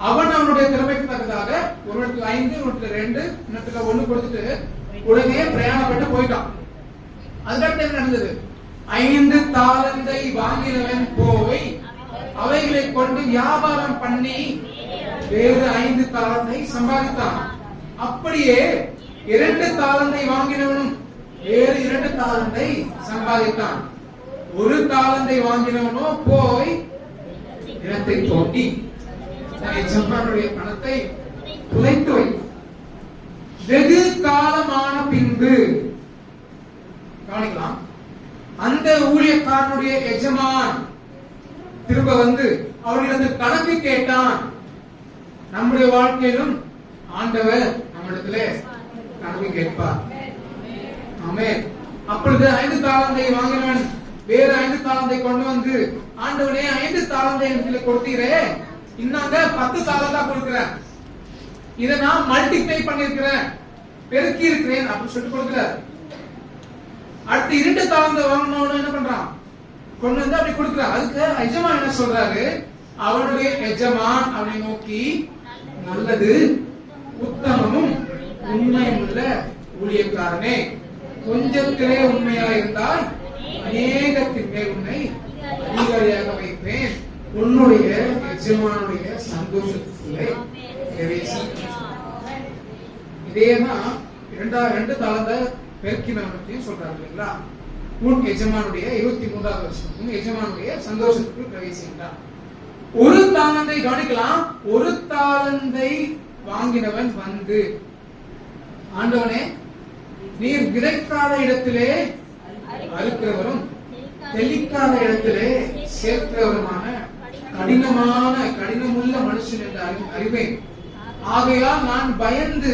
[SPEAKER 1] அவன் அவனுடைய திறமைக்கு தக்கதாக ஒரு இடத்துல 5, ஒரு இடத்துல 2, இன்னொருத்துல 1 கொடுத்துட்டு உடனே பிரயாணப்பட்டு போயிட்டான். அதுக்கடுத்து என்ன நடந்தது? 5 தாலந்தை வாங்கினவன் போய் அவைகளை கொண்டு வியாபாரம் பண்ணி வேறு 5 தாலந்தை சம்பாதித்தான். அப்படியே 2 தாலந்தை வாங்கினவனும் வேறு 2 தாலந்தை சம்பாதித்தான். 1 தாலந்தை வாங்கினவனோ போய் நிலத்தை தோண்டி எஜமானுடைய பணத்தை புதைத்து வைத்தான். வெகு காலமான பின்பு, கவனிக்கலாம், அந்த ஊழியக்காரனுடைய எஜமான் திரும்ப வந்து அவர்களிடத்தில் கணக்கு கேட்டான். நம்முடைய வாழ்க்கையிலும் ஆண்டவர் நம்மிடத்திலே கணக்கு கேட்பார். ஆமென். அப்பொழுது 5 தாலந்தை வாங்கினவன் வேறு 5 தாலந்தை கொண்டு வந்து, ஆண்டவனே 5 தாலந்தை எனக்கு கொடுத்தீரே, இன்னாங்க 10 தாலந்தா கொடுக்கிறேன். இதை நான் மல்டிப்ளை பண்ணிருக்கிறேன், பெருக்கி இருக்கிறேன் அப்படின்னு சொல்லிட்டு கொடுக்கிறார். அடுத்து 2 தாளந்து வாங்கினவனு என்ன பண்றான், கொண்டு வந்து அப்படி கொடுக்கிறான். அதுக்கு எஜமான் என்ன சொல்றாரு, அவனுடைய எஜமான் அவனை நோக்கி, நல்லது உத்தமமும் உண்மையுள்ள ஊழியக்காரனே, கொஞ்சத்திலே உண்மையா இருந்தால் அநேகத்தின் மேல் உன்னை அதிகாரியாக வைப்பேன், உன்னுடைய எஜமானுடைய சந்தோஷத்திலே பிரவேசி. இதேதான் 2 தாளந்த பெருக்கினவனையும் சொல்றாரு இல்லைங்களா. உன் எஜமானுடைய 23வது வருஷம் உன் எஜமானுடைய சந்தோஷத்துக்கு பிரவேசிக்கிறான். 1 தாளந்தை கவனிக்கலாம். 1 தாளந்தை வாங்கினவன் வந்து, ஆண்டவனே நீர் விதைக்காத இடத்திலே அறுக்கிறவரும் தெளிக்காத இடத்திலே சேர்க்கிறவருமான கடினமுள்ள மனுஷன் என்று அறிவேன். ஆகையால் நான் பயந்து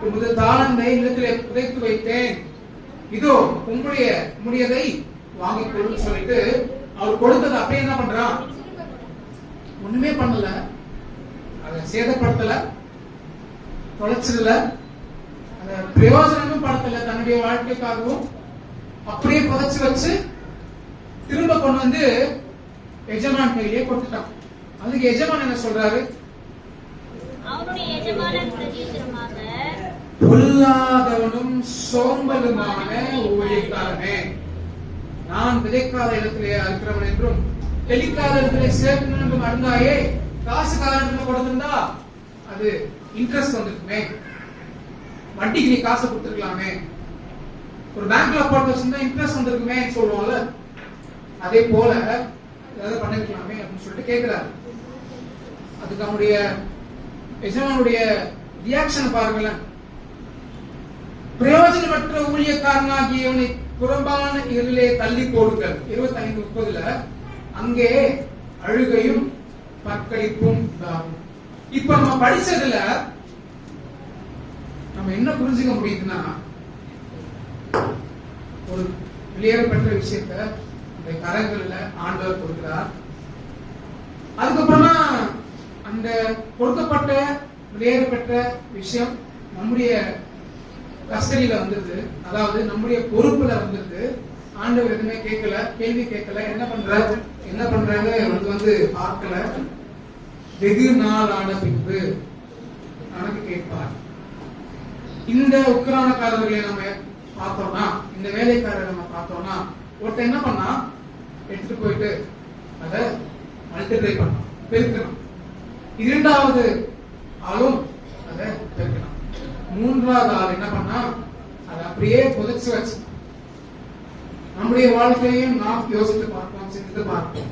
[SPEAKER 1] உமது தாளந்தை நிலத்திலே புதைத்து வைத்தேன். இதோ உம்முடையதை வாங்கிக் கொள்ளுன்னு சொல்லிட்டு அவர் கொடுத்தது அப்படியே என்ன பண்றான், ஒண்ணுமே பண்ணல, அதை சேதப்படுத்தல, தொலைச்சிடல, அதை பிரயோஜனமும் படுத்தல, தன்னுடைய வாழ்க்கைக்காகவும் அப்படியே புதைச்சு வச்சு திரும்ப கொண்டு வந்து எஜமான் கையிலே கொடுத்துட்டான். அதுக்கு எஜமான் என்ன சொல்றாரு,
[SPEAKER 3] அவனுடைய எஜமானன் பிரதியுத்தரமாக,
[SPEAKER 1] பொல்லாதவனும் சோம்பலுமான ஊழியக்காரனே, நான் விதைக்காத இடத்திலே அறுக்கிறவன் என்றும் தெளிக்காத இடத்திலே சேர்க்கணும் என்றும் அறிந்தாயே, காசுக்காரன் கொடுத்திருந்தா அது இன்ட்ரெஸ்ட் வந்துருக்குமே, வட்டிக்கு நீ காசு கொடுத்துருக்கலாமே, ஒரு பேங்க்ல போட்டு வச்சிருந்தா இன்ட்ரெஸ்ட் வந்திருக்குமே சொல்லுவோம்ல, அதே போல ஏதாவது பண்ணிருக்கலாமே அப்படின்னு சொல்லிட்டு கேட்கிறாரு. அதுக்கு அவனுடைய எஜமானுடைய ரியாக்ஷன் பாருங்களேன். பிரயோஜனமற்ற ஊழியக்காரனாகியவனை புறம்பான இருளிலே தள்ளி போடுங்கள். 25:30 அங்கே அழுகையும் பற்கடிப்பும் உண்டாகும். இப்ப நம்ம படிச்சதுல நம்ம என்ன புரிஞ்சுக்க முடியுதுன்னா, ஒரு வெளியேறப்பட்ட விஷயத்த இந்த கரங்கள்ல ஆண்டவர் கொடுக்கிறார். அதுக்கப்புறமா அந்த கொடுக்கப்பட்ட வெளியேறப்பட்ட விஷயம் நம்முடைய கஸ்டடியில வந்தது, அதாவது நம்முடைய பொறுப்புல வந்தது. ஆண்டவர் எதுவுமே கேட்கல, கேள்வி கேட்கல, என்ன பண்றாங்க வந்து பார்க்கல. வெகு நாள் ஆன பின்பு கணக்கு கேட்பார். இந்த உக்கிரானக்காரர்களை நம்ம பார்த்தோம்னா, இந்த வேலைக்காரரை நம்ம பார்த்தோம்னா, ஒருத்தர் என்ன பண்ணா, எடுத்துட்டு போயிட்டு அதை மல்டிப்ளை பண்ணான், பெருக்கணும். 2வது ஆளும் அதை பெருக்கணும். 3வது ஆள் என்ன பண்ணா, அதை அப்படியே புதைச்சு வச்சு. நம்முடைய வாழ்க்கையையும் நாம் யோசித்து பார்ப்போம், சிந்தித்து பார்ப்போம்.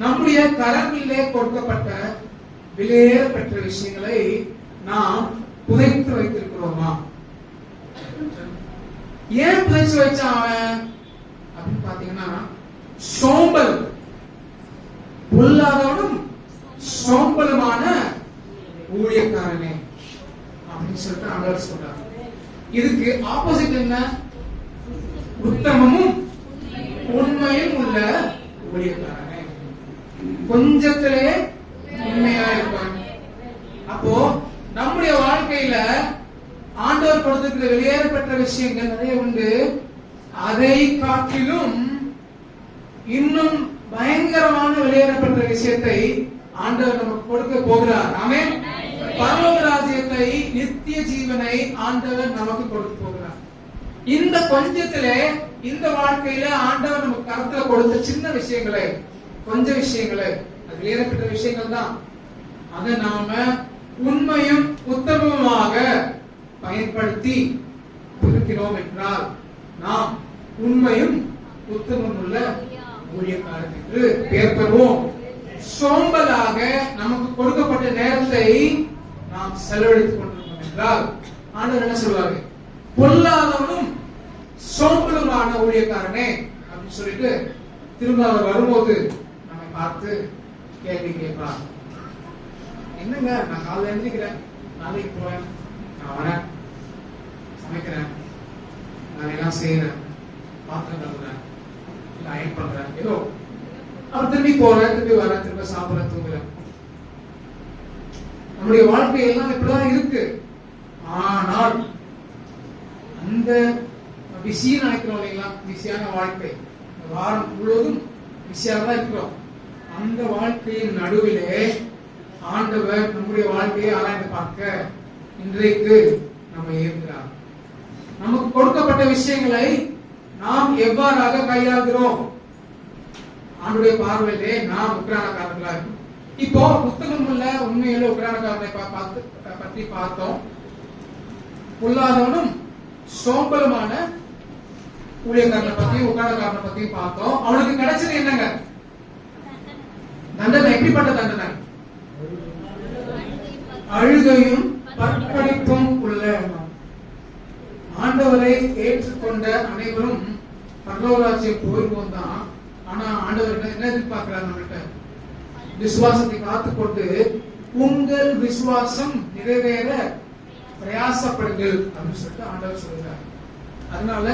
[SPEAKER 1] நம்முடைய கரங்களிலே கொடுக்கப்பட்ட விலையேற பெற்ற விஷயங்களை நாம் புதைத்து வைத்திருக்கிறோமா? ஏன் புதைச்சு வச்சான் அவன் அப்படின்னு பாத்தீங்கன்னா, சோம்பல், பொல்லாதவனும் சோம்பலுமான ஊழியக்காரனே அப்படின்னு சொல்லிட்டு ஆண்டவர் சொல்றாங்க. இதுக்கு ஆப்போசிட் என்ன? உத்தமமும் உண்மையும் உள்ள ஊழியக்காரனே, கொஞ்சத்திலே உண்மையா இருப்பாங்க. அப்போ நம்முடைய வாழ்க்கையில ஆண்டவர் கொடுத்திருக்கிற வெளியேறப்பட்ட விஷயங்கள் நிறைய உண்டு. அதை காட்டிலும் இன்னும் பயங்கரமான வெளியேறப்பட்ட விஷயத்தை ஆண்டவர் நமக்கு கொடுக்க போகிறார். ஆமென். பரலோக ராஜ்யத்தை, நித்திய ஜீவனை ஆண்டவர் நமக்கு கொடுக்க போகிறார். இந்த கொஞ்சத்திலே, இந்த வாழ்க்கையில ஆண்டவர் நமக்கு கருத்துல கொடுத்த சின்ன விஷயங்களை, கொஞ்ச விஷயங்களை, அது வெளியேறப்பட்ட விஷயங்கள் தான். அதை நாம உண்மையும் உத்தமமாக பயன்படுத்தி இருக்கிறோம் என்றால் நாம் உண்மையும் உத்தமம் உள்ள ஊழியக்காரர் என்று பெயர் பெறுவோம். சோம்பலாக நமக்கு கொடுக்கப்பட்ட நேரத்தை நாம் செலவழித்துக் கொண்டிருக்கோம் என்றால் ஆண்டவர் என்ன சொல்வாரு? பொல்லாதவனும் சோம்பலுமான ஊழியக்காரனே அப்படின்னு சொல்லிட்டு திரும்ப அவர் வரும்போது நம்மை பார்த்து கேள்வி கேட்பார். என்னங்க, நான் காலைல எழுந்திருக்கிறேன், நாளைக்கு போறேன், நான் வரேன், சமைக்கிறேன், நான் எல்லாம் செய்யறேன், பாத்திரம் கழுவுறேன், இல்ல அயன் பண்றேன், ஏதோ அவர் திரும்பி போறேன், திரும்பி வரேன், திரும்ப சாப்பிடுறேன், தூங்குறேன். நம்முடைய வாழ்க்கை எல்லாம் இப்படிதான் இருக்கு. ஆனால் அந்த பிஸின்னு நினைக்கிறோம் இல்லைங்களா, பிஸியான வாழ்க்கை, வாரம் முழுவதும் பிஸியாக தான் இருக்கிறோம். அந்த வாழ்க்கையின் நடுவிலே ஆண்டவர் நம்முடைய வாழ்க்கையை ஆராய்ந்து பார்க்க இன்றைக்கு நம்ம இருக்கிறார். நமக்கு கொடுக்கப்பட்ட விஷயங்களை நாம் எவ்வாறாக கையாளுகிறோம்? ஆண்டுடைய பார்வையிலே நாம் உக்ரானக்காரர்களா இருக்கும். இப்போ புத்தகம் உள்ள உண்மையில உக்ரானக்காரனை பற்றி பார்த்தோம். பொல்லாதவனும் சோம்பலுமான ஊழியக்காரனை பத்தியும் உக்ரானக்காரனை பத்தியும் பார்த்தோம். அவனுக்கு கிடைச்சது என்னங்க? தண்டனை. எப்படிப்பட்ட தண்டனை? அழுகையும் பற்படிப்பும் உள்ள. ஆண்டவரை ஏற்றுக்கொண்ட அனைவரும் பரலோகராஜ்யம் போயிருவோம் தான். ஆனா ஆண்டவர் என்ன எதிர்பார்க்கிறார் நம்மகிட்ட? விசுவாசத்தை காத்துக்கொண்டு உங்கள் விசுவாசம் நிறைவேற பிரயாசப்படுங்கள் அப்படின்னு சொல்லிட்டு ஆண்டவர் சொல்றார். அதனால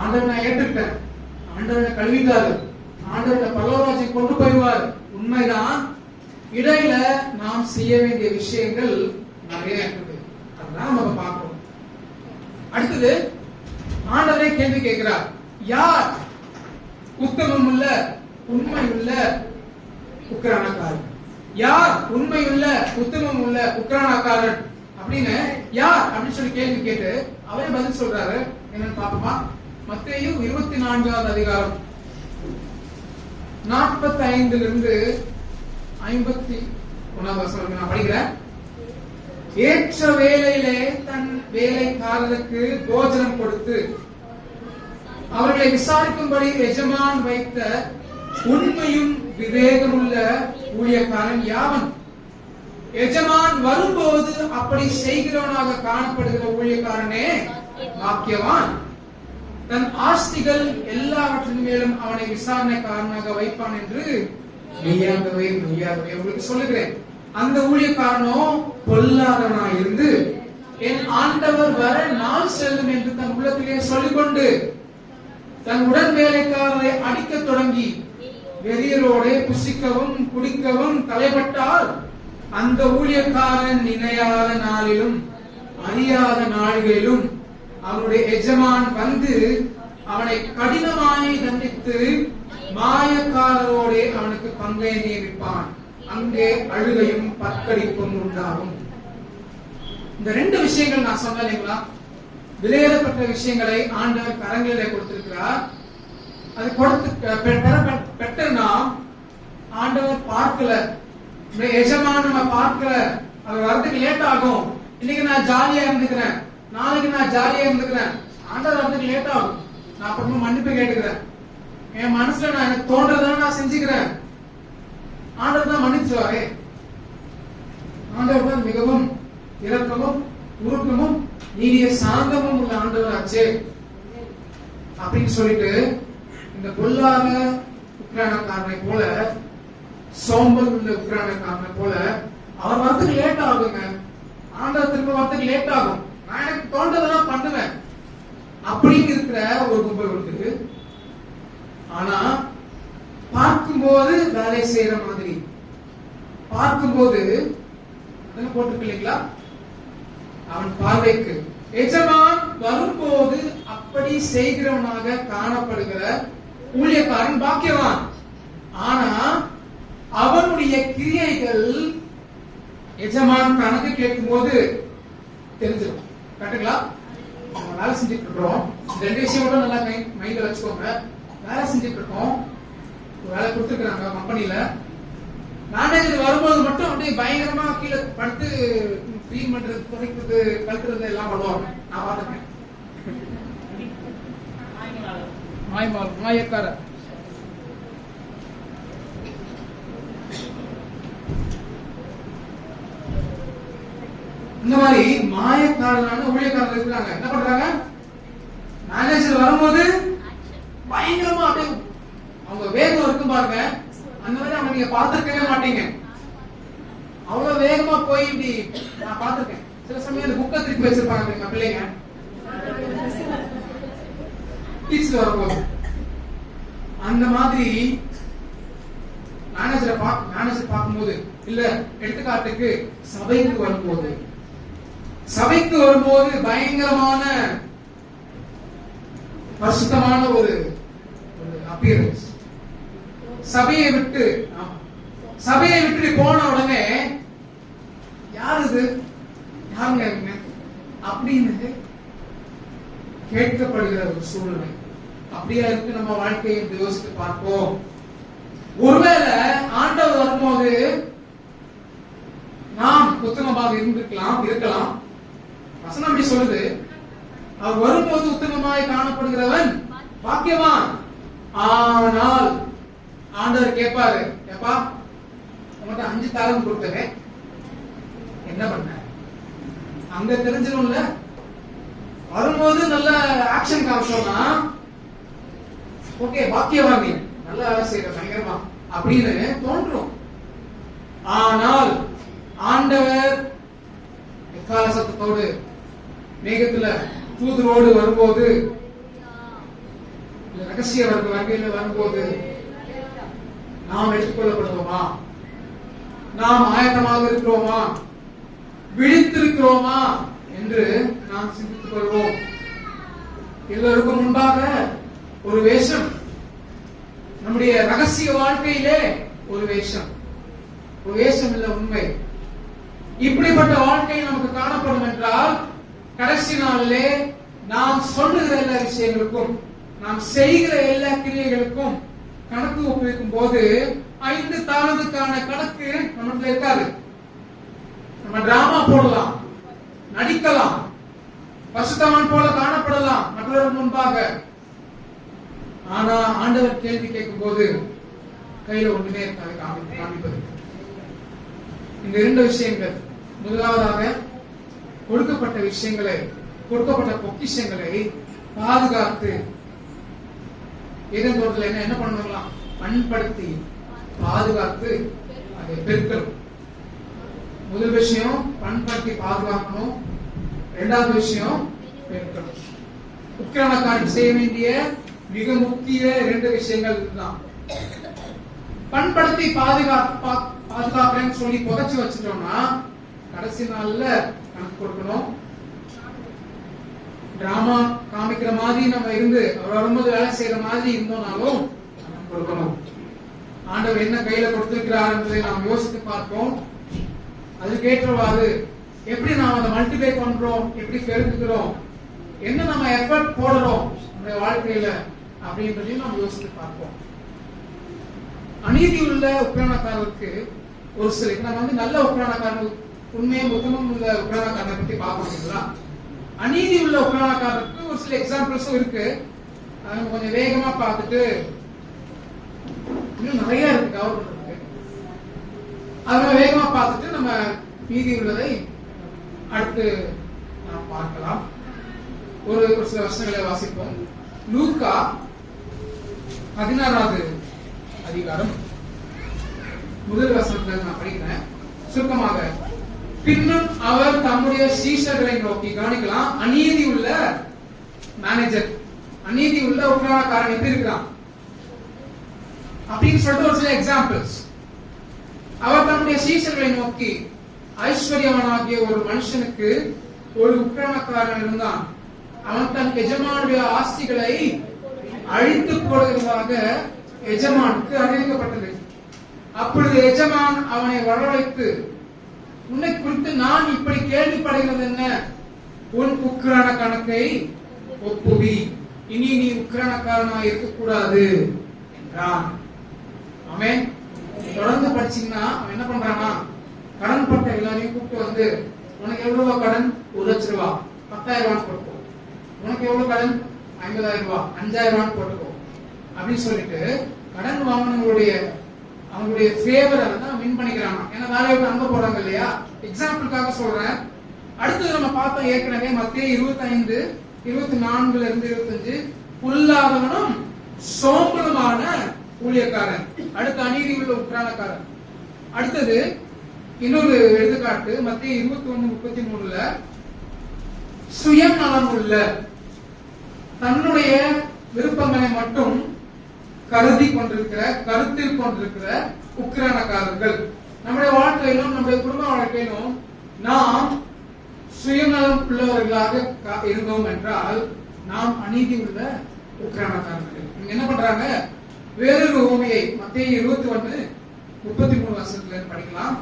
[SPEAKER 1] ஆண்டவர் நான் ஏற்றுக்கிட்டேன், ஆண்டவரை கழுவிட்டாரு, ஆண்டவரை பரலோகராஜ்யம் கொண்டு போய்வார், உண்மைதான். இடையில நாம் செய்ய வேண்டிய விஷயங்கள் நிறைய இருக்குது. அதுதான் நம்ம பார்க்கிறோம். அடுத்தது ஆண்டவரே கேள்வி கேட்கிறார், யார் உத்தமம் உள்ள உண்மை உள்ள உக்ரானக்காரன்? யார் உண்மையுள்ள உத்தமம் உள்ள உக்ரானக்காரன் அப்படின்னு யார் அப்படின்னு சொல்லி கேள்வி கேட்டு அவரே பதில் சொல்றாரு. என்னன்னு பாப்போமா? மத்தேயு 24வது அதிகாரம் 45 51 வசனம் நான் படிக்கிறேன். ஏற்ற வேளையிலே தன் வேலைக்காரருக்கு போஜனம் கொடுத்து அவர்களை விசாரிக்கும்படி எஜமான் வைத்த உண்மையும் விவேகமுள்ள ஊழியக்காரன் யாவன்? எஜமான் வரும்போது அப்படி செய்கிறவனாக காணப்படுகிற ஊழியக்காரனே பாக்கியவான். தன் ஆஸ்திகள் எல்லாவற்றின் மேலும் அவனை விசாரணைக்காரனாக வைப்பான் என்று மெய்யாகவே மெய்யாகவே உங்களுக்கு சொல்லுகிறேன். அந்த ஊழியக்காரனோ பொல்லாதவனாய் இருந்து என் ஆண்டவர் வர நாள் செல்லும் என்று தன் உள்ளத்திலே சொல்லிக்கொண்டு தன் உடன் வேலைக்காரரை அடிக்க தொடங்கி வெறியரோடு புசிக்கவும் குடிக்கவும் தலைப்பட்டால் அந்த ஊழியக்காரன் நினையாத நாளிலும் அறியாத நாள்களிலும் அவனுடைய எஜமான் வந்து அவனை கடினமாய் தண்டித்து மாயக்காரரோடு அவனுக்கு பங்கை நியமிப்பான். அங்கே அழுகையும் பற்கடிப்பும் உண்டாகும். இந்த ரெண்டு விஷயங்கள் நான் சொன்னேன் இல்லைங்களா, விலையேறப்பட்ட விஷயங்களை ஆண்டவர் கரங்களிலே கொடுத்திருக்கிறார். அது கொடுத்து பெற்ற நாம் ஆண்டவர் பார்க்கல, எஜமான நம்ம பார்க்கல, அவர் வரதுக்கு லேட் ஆகும். இன்னைக்கு நான் ஜாலியா இருந்துக்கிறேன், நாளைக்கு நான் ஜாலியா இருந்துக்கிறேன், ஆண்டவர் வரதுக்கு லேட் ஆகும், நான் அப்புறமா மன்னிப்பு கேட்டுக்கிறேன், என் மனசுல நான் எனக்கு தோன்றதான் நான் செஞ்சுக்கிறேன், ஆண்டவர் தான் மன்னிச்சுவாரே. ஆண்டவர் தான் மிகவும் இரக்கமும் உருக்கமும் நீடிய சாந்தமும் உள்ள ஆண்டவர் ஆச்சே அப்படின்னு சொல்லிட்டு இந்த பொல்லாத உக்ரானக்காரனை போல, சோம்பல் உள்ள உக்ரானக்காரனை போல அவர் வரத்துக்கு லேட் ஆகுங்க, ஆண்டவர் திரும்ப வரத்துக்கு லேட் ஆகும், நான் எனக்கு தோன்றதெல்லாம் பண்ணுவேன் அப்படின்னு இருக்கிற ஒரு கும்பல் இருக்கு. ஆனா பார்க்கும்போது வேலை செய்யற மாதிரி, பார்க்கும்போது போட்டிருக்கு இல்லைங்களா, அவன் பார்வைக்கு எஜமான் வரும்போது அப்படி செய்கிறவனாக காணப்படுகிற ஊழியக்காரன் பாக்கியவான். ஆனா அவனுடைய கிரியைகள் எஜமான் கணக்கு கேட்கும் போது தெரிஞ்சிடும். கரெக்டுங்களா? வேலை செஞ்சுட்டு இருக்கிறோம், ரெண்டு விஷயம் கூட நல்லா மைண்ட்ல வச்சுக்கோங்க. வேலை செஞ்சுட்டு இருக்கோம், வேலை கொடுத்துருக்காங்க கம்பெனில, மேனேஜர் வரும்போது மட்டும் அப்படியே பயங்கரமா கீழே படுத்து கிளீன் பண்றது, துடைக்கிறது, கழுத்துறது எல்லாம் பண்ணுவாங்க. நான் பார்த்துருக்கேன். மாயக்கார இந்த மாதிரி மாயக்காரனான ஊழியக்காரர்கள் இருக்கிறாங்க. என்ன பண்றாங்க? மேனேஜர் வரும்போது பயங்கரமா அப்படியே அவங்க வேகம் இருக்கும் பாருங்க, அந்த மாதிரி அவங்க நீங்க பார்த்திருக்கவே மாட்டீங்க. அவ்வளவு வேகமா போய் இப்படி நான் பார்த்திருக்கேன். சில சமயம் அந்த புக்கை திருப்பி வச்சிருப்பாங்க பிள்ளைங்க டீச்சர் வரும்போது. அந்த மாதிரி மேனேஜர் பார்க்கும்போது இல்ல எடுத்துக்காட்டுக்கு சபைக்கு வரும்போது பயங்கரமான பரிசுத்தமான ஒரு அப்பியரன்ஸ். சபையை விட்டு போன உடனே யார் இது, யாருங்க அப்படின்னு கேட்கப்படுகிற ஒரு சூழ்நிலை. அப்படியா இருக்கு நம்ம வாழ்க்கையை யோசித்து பார்ப்போம். ஒருவேளை ஆண்டவர் வரும்போது நாம் உத்தமமாக இருக்கலாம். வசனம் அப்படி சொல்லுது, அவர் வரும்போது உத்தமமாய் காணப்படுகிறவன் பாக்கியவான். ஆனால் ஆண்டவர் கேட்பாரு, ஏப்பா உங்கள்கிட்ட 5 தாளந்து கொடுத்தேன், என்ன பண்ண? அங்க தெரிஞ்சிடும்ல. வரும்போது நல்ல ஆக்ஷன் காமிச்சோம்னா ஓகே பாக்கியவான், நீ நல்ல வேலை செய்யற பயங்கரமா அப்படின்னு தோன்றும். ஆனால் ஆண்டவர் எக்கால சத்தத்தோடு மேகத்துல தூதரோடு வரும்போது, ரகசிய வகையில வரும்போது நாம் எடுத்துக்கொள்ளப்படுவோமா? நாம் ஆயத்தமாக இருக்கிறோமா? விழித்திருக்கிறோமா என்று நாம் சிந்தித்துக் கொள்வோம். எல்லோருக்கும் முன்பாக ஒரு வேஷம், நம்முடைய ரகசிய வாழ்க்கையிலே ஒரு வேஷம் இல்ல உண்மை. இப்படிப்பட்ட வாழ்க்கை நமக்கு காணப்படும் என்றால் கடைசி நாளிலே நாம் சொல்லுகிற எல்லா விஷயங்களுக்கும், நாம் செய்கிற எல்லா கிரியைகளுக்கும் கணக்கு ஒப்புவிக்கும் போது 5 தாளந்துக்கான கணக்கு நமக்கு இருக்காது. நம்ம டிராமா போடலாம், நடிக்கலாம், பரிசுத்தவான் போல காணப்படலாம் மற்றவர்கள் முன்பாக. ஆனா ஆண்டவர் கேள்வி கேட்கும் போது கையில ஒண்ணுமே இருக்காது காண்பிப்பது. இந்த 2 விஷயங்கள், முதலாவதாக கொடுக்கப்பட்ட பொக்கிஷங்களை பாதுகாத்து ஏதேன் தோட்டத்தில் என்ன பண்ணலாம், பண்படுத்தி பாதுகாத்து அதை பெருக்கணும். முதல் விஷயம் பண்படுத்தி பாதுகாக்கணும். 2வது விஷயம் பெருக்கணும். உக்கிரானக்காரன் செய்ய வேண்டிய மிக முக்கிய 2 விஷயங்கள் இதுதான். பண்படுத்தி பாதுகாக்கிறேன்னு சொல்லி புதைச்சு வச்சுட்டோம்னா கடைசி நாள்ல கணக்கு கொடுக்கணும். டிராமா காமிக்கிற மாதிரி நம்ம இருந்து அவர் வரும்போது வேலை செய்யற மாதிரி இருந்தோம்னாலும் கொடுக்கணும். ஆண்டவர் என்ன கையில கொடுத்திருக்கிறார் என்பதை நாம் யோசித்து பார்ப்போம். அதுக்கேற்றவாறு எப்படி நாம் அதை மல்டிப்ளை பண்றோம், எப்படி பெருக்குகிறோம், என்ன நம்ம எஃபர்ட் போடுறோம் நம்முடைய வாழ்க்கையில அப்படின்றதையும் நாம் யோசித்து பார்ப்போம். அநீதி உள்ள உக்கிரானக்காரருக்கு ஒரு சில, நம்ம நல்ல உக்கிரானக்காரன், உண்மையும் உத்தமம் உள்ள உக்கிரானக்காரனை பத்தி பார்க்கணுங்களா? அநீதி உள்ள உக்கிரானக்காரருக்கு ஒரு சில எக்ஸாம்பிள்ஸும் இருக்கு. அதை கொஞ்சம் வேகமா பார்த்துட்டு இன்னும் நிறைய இருக்கு கவர் பண்றதுக்கு. அதை வேகமா பார்த்துட்டு நம்ம மீதி உள்ளதை அடுத்து நாம் பார்க்கலாம். ஒரு சில வசனங்களை வாசிப்போம். லூக்கா 16வது அதிகாரம் முதல் வசனத்துல நான் படிக்கிறேன் சுருக்கமாக. பின்னும் அவர் தம்முடைய சீஷர்களை நோக்கி, கவனிக்கலாம், அநீதி உள்ள மேனேஜர், அநீதி உள்ள உக்கிரானக்காரன் எப்படி இருக்கிறான் அப்படின்னு சொல்லிட்டு ஒரு சில எக்ஸாம்பிள்ஸ். அவர் தம்முடைய சீஷர்களை நோக்கி, ஐஸ்வர்யவனாகிய ஒரு மனுஷனுக்கு ஒரு உக்கிரானக்காரன் இருந்தான். அவன் தன் எஜமானுடைய ஆஸ்திகளை அழித்து போடுவதாக எஜமானுக்கு அறிவிக்கப்பட்டது. அப்பொழுது எஜமான் அவனை வரவழைத்து, உன்னை குறித்து நான் இப்படி கேள்விப்படுகிறது என்ன? உன் உக்கிரான கணக்கை ஒப்புவி, இனி நீ உக்கிரானக்காரனாக இருக்கக்கூடாது என்றான். ஆமென். தொடர்ந்து படிச்சீங்கன்னா அவன் என்ன பண்றானா, கடன் பட்ட எல்லாரையும் கூப்பிட்டு வந்து, உனக்கு எவ்வளவு கடன்? 1 லட்சம் ரூபாய், 10,000 ரூபாய் போட்டுக்கோ. உனக்கு எவ்வளவு கடன்? 50,000 ரூபாய், 5,000 ரூபாய் போட்டுக்கோ அப்படின்னு சொல்லிட்டு கடன் வாங்கினவங்களுடைய அவங்களுடைய ஃபேவரை தான் வின் பண்ணிக்கிறாங்க. ஏன்னா வேலையை விட்டு அங்க போறாங்க இல்லையா? எக்ஸாம்பிளுக்காக சொல்றேன். அடுத்தது நம்ம பார்த்தோம் ஏற்கனவே மத்தேயு 25:24-25, புல்லாதவனும் சோம்பலுமான ஊழியக்காரன். அடுத்து அநீதி உள்ள உக்கிரானக்காரன். அடுத்தது இன்னொரு எடுத்துக்காட்டு மத்தேயு 21:33, சுயம் நலம் உள்ள, தன்னுடைய விருப்பங்களை மட்டும் கருத்தில் கொண்டிருக்கிற உக்கிரானக்காரர்கள். நம்முடைய வாழ்க்கையிலும் நம்முடைய குடும்ப வாழ்க்கையிலும் நாம் சுயநலம் உள்ளவர்களாக இருந்தோம் என்றால் நாம் அநீதி உள்ள உக்கிரானக்காரர்கள். இவங்க என்ன பண்றாங்க? வேறொரு உவமையை மத்தேயு 21:33 படிக்கலாம்.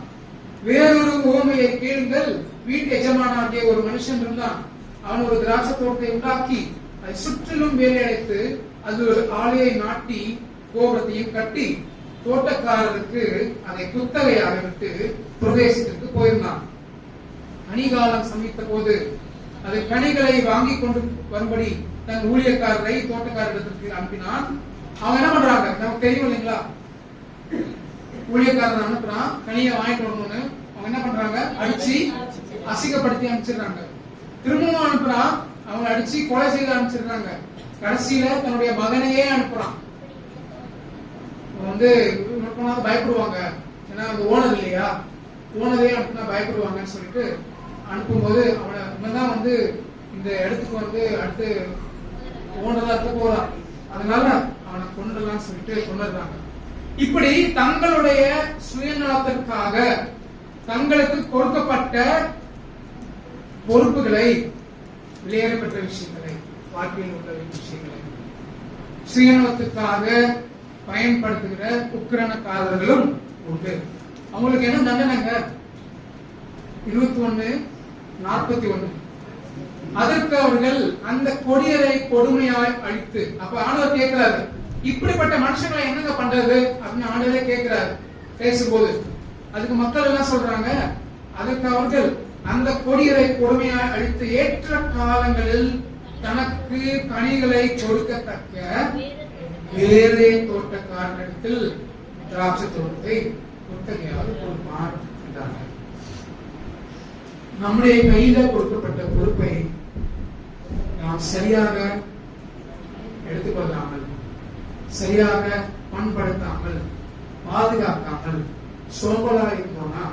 [SPEAKER 1] வேறொரு உவமையை கேளுங்கள். வீட்டு எஜமானாகிய ஒரு மனுஷன் இருந்தான். அவன் ஒரு திராட்சை தோட்டத்தை உண்டாக்கி அதை சுற்றிலும் வேலையடைத்து அது ஒரு ஆலையை நாட்டி கோபுரத்தையும் கட்டி தோட்டக்காரருக்கு அதை குத்தகையாக விட்டு பிரதேசத்திற்கு போயிருந்தான். கனிகாலம் சமீபத்த போது அது கனிகளை வாங்கி கொண்டு வரும்படி தன் ஊழியக்காரரை தோட்டக்காரரிடத்திற்கு அனுப்பினான். அவங்க என்ன பண்றாங்க? நமக்கு தெரியும் இல்லைங்களா? ஊழியக்காரன் அனுப்புறான், கனியை வாங்கிட்டு வரணும்னு. அவங்க என்ன பண்றாங்க? அடிச்சு அசிங்கப்படுத்தி அனுப்பிச்சிடுறாங்க. திரும்பவும் அனுப்புறான், அவங்க அடிச்சு கொலை செய்து அனுப்பிச்சிடுறாங்க. கடைசியில தன்னுடைய மகனையே அனுப்புறான். பயப்படுவாங்க, ஏன்னா அந்த ஓனர் இல்லையா, ஓனரே அனுப்புனா பயப்படுவாங்கன்னு சொல்லிட்டு அனுப்பும்போது அவன் தான் இந்த இடத்துக்கு அடுத்து ஓனரா இருக்க போறான். அதனால அவனை கொண்டுடலாம் சொல்லிட்டு கொண்டுறாங்க. இப்படி தங்களுடைய சுயநலத்திற்காக தங்களுக்கு கொடுக்கப்பட்ட பொறுப்புகளை, வெளியேறப்பட்ட விஷயங்களை, வாழ்க்கையில் உள்ள விஷயங்களை சுயநலத்துக்காக பயன்படுத்துகிற உக்கிரனக்காரர்களும் உண்டு. அவங்களுக்கு என்ன தண்டனைங்க? 21:41. அதற்கு அவர்கள் அந்த கொடியரை கொடுமையாய் அழித்து. அப்ப ஆண்டவர் கேட்கிறாரு, இப்படிப்பட்ட மனுஷங்களை என்னங்க பண்றது அப்படின்னு ஆண்டவரே கேட்கிறாரு பேசும்போது. அதுக்கு மக்கள் என்ன சொல்றாங்க? அதற்கு அவர்கள் அந்த கொடியரை கொடுமையாய் அழித்து ஏற்ற காலங்களில் தனக்கு கனிகளை கொடுக்கத்தக்க வேறே தோட்டக்காரனிடத்தில் திராட்சை தோட்டத்தை குத்தகையாக கொடுப்பார் என்றார்கள். நம்முடைய கையில கொடுக்கப்பட்ட பொறுப்பை நாம் சரியாக எடுத்துக்கொள்ளாமல், சரியாக பண்படுத்தாமல், பாதுகாக்காமல் சோம்பலா இருந்தோம்னா,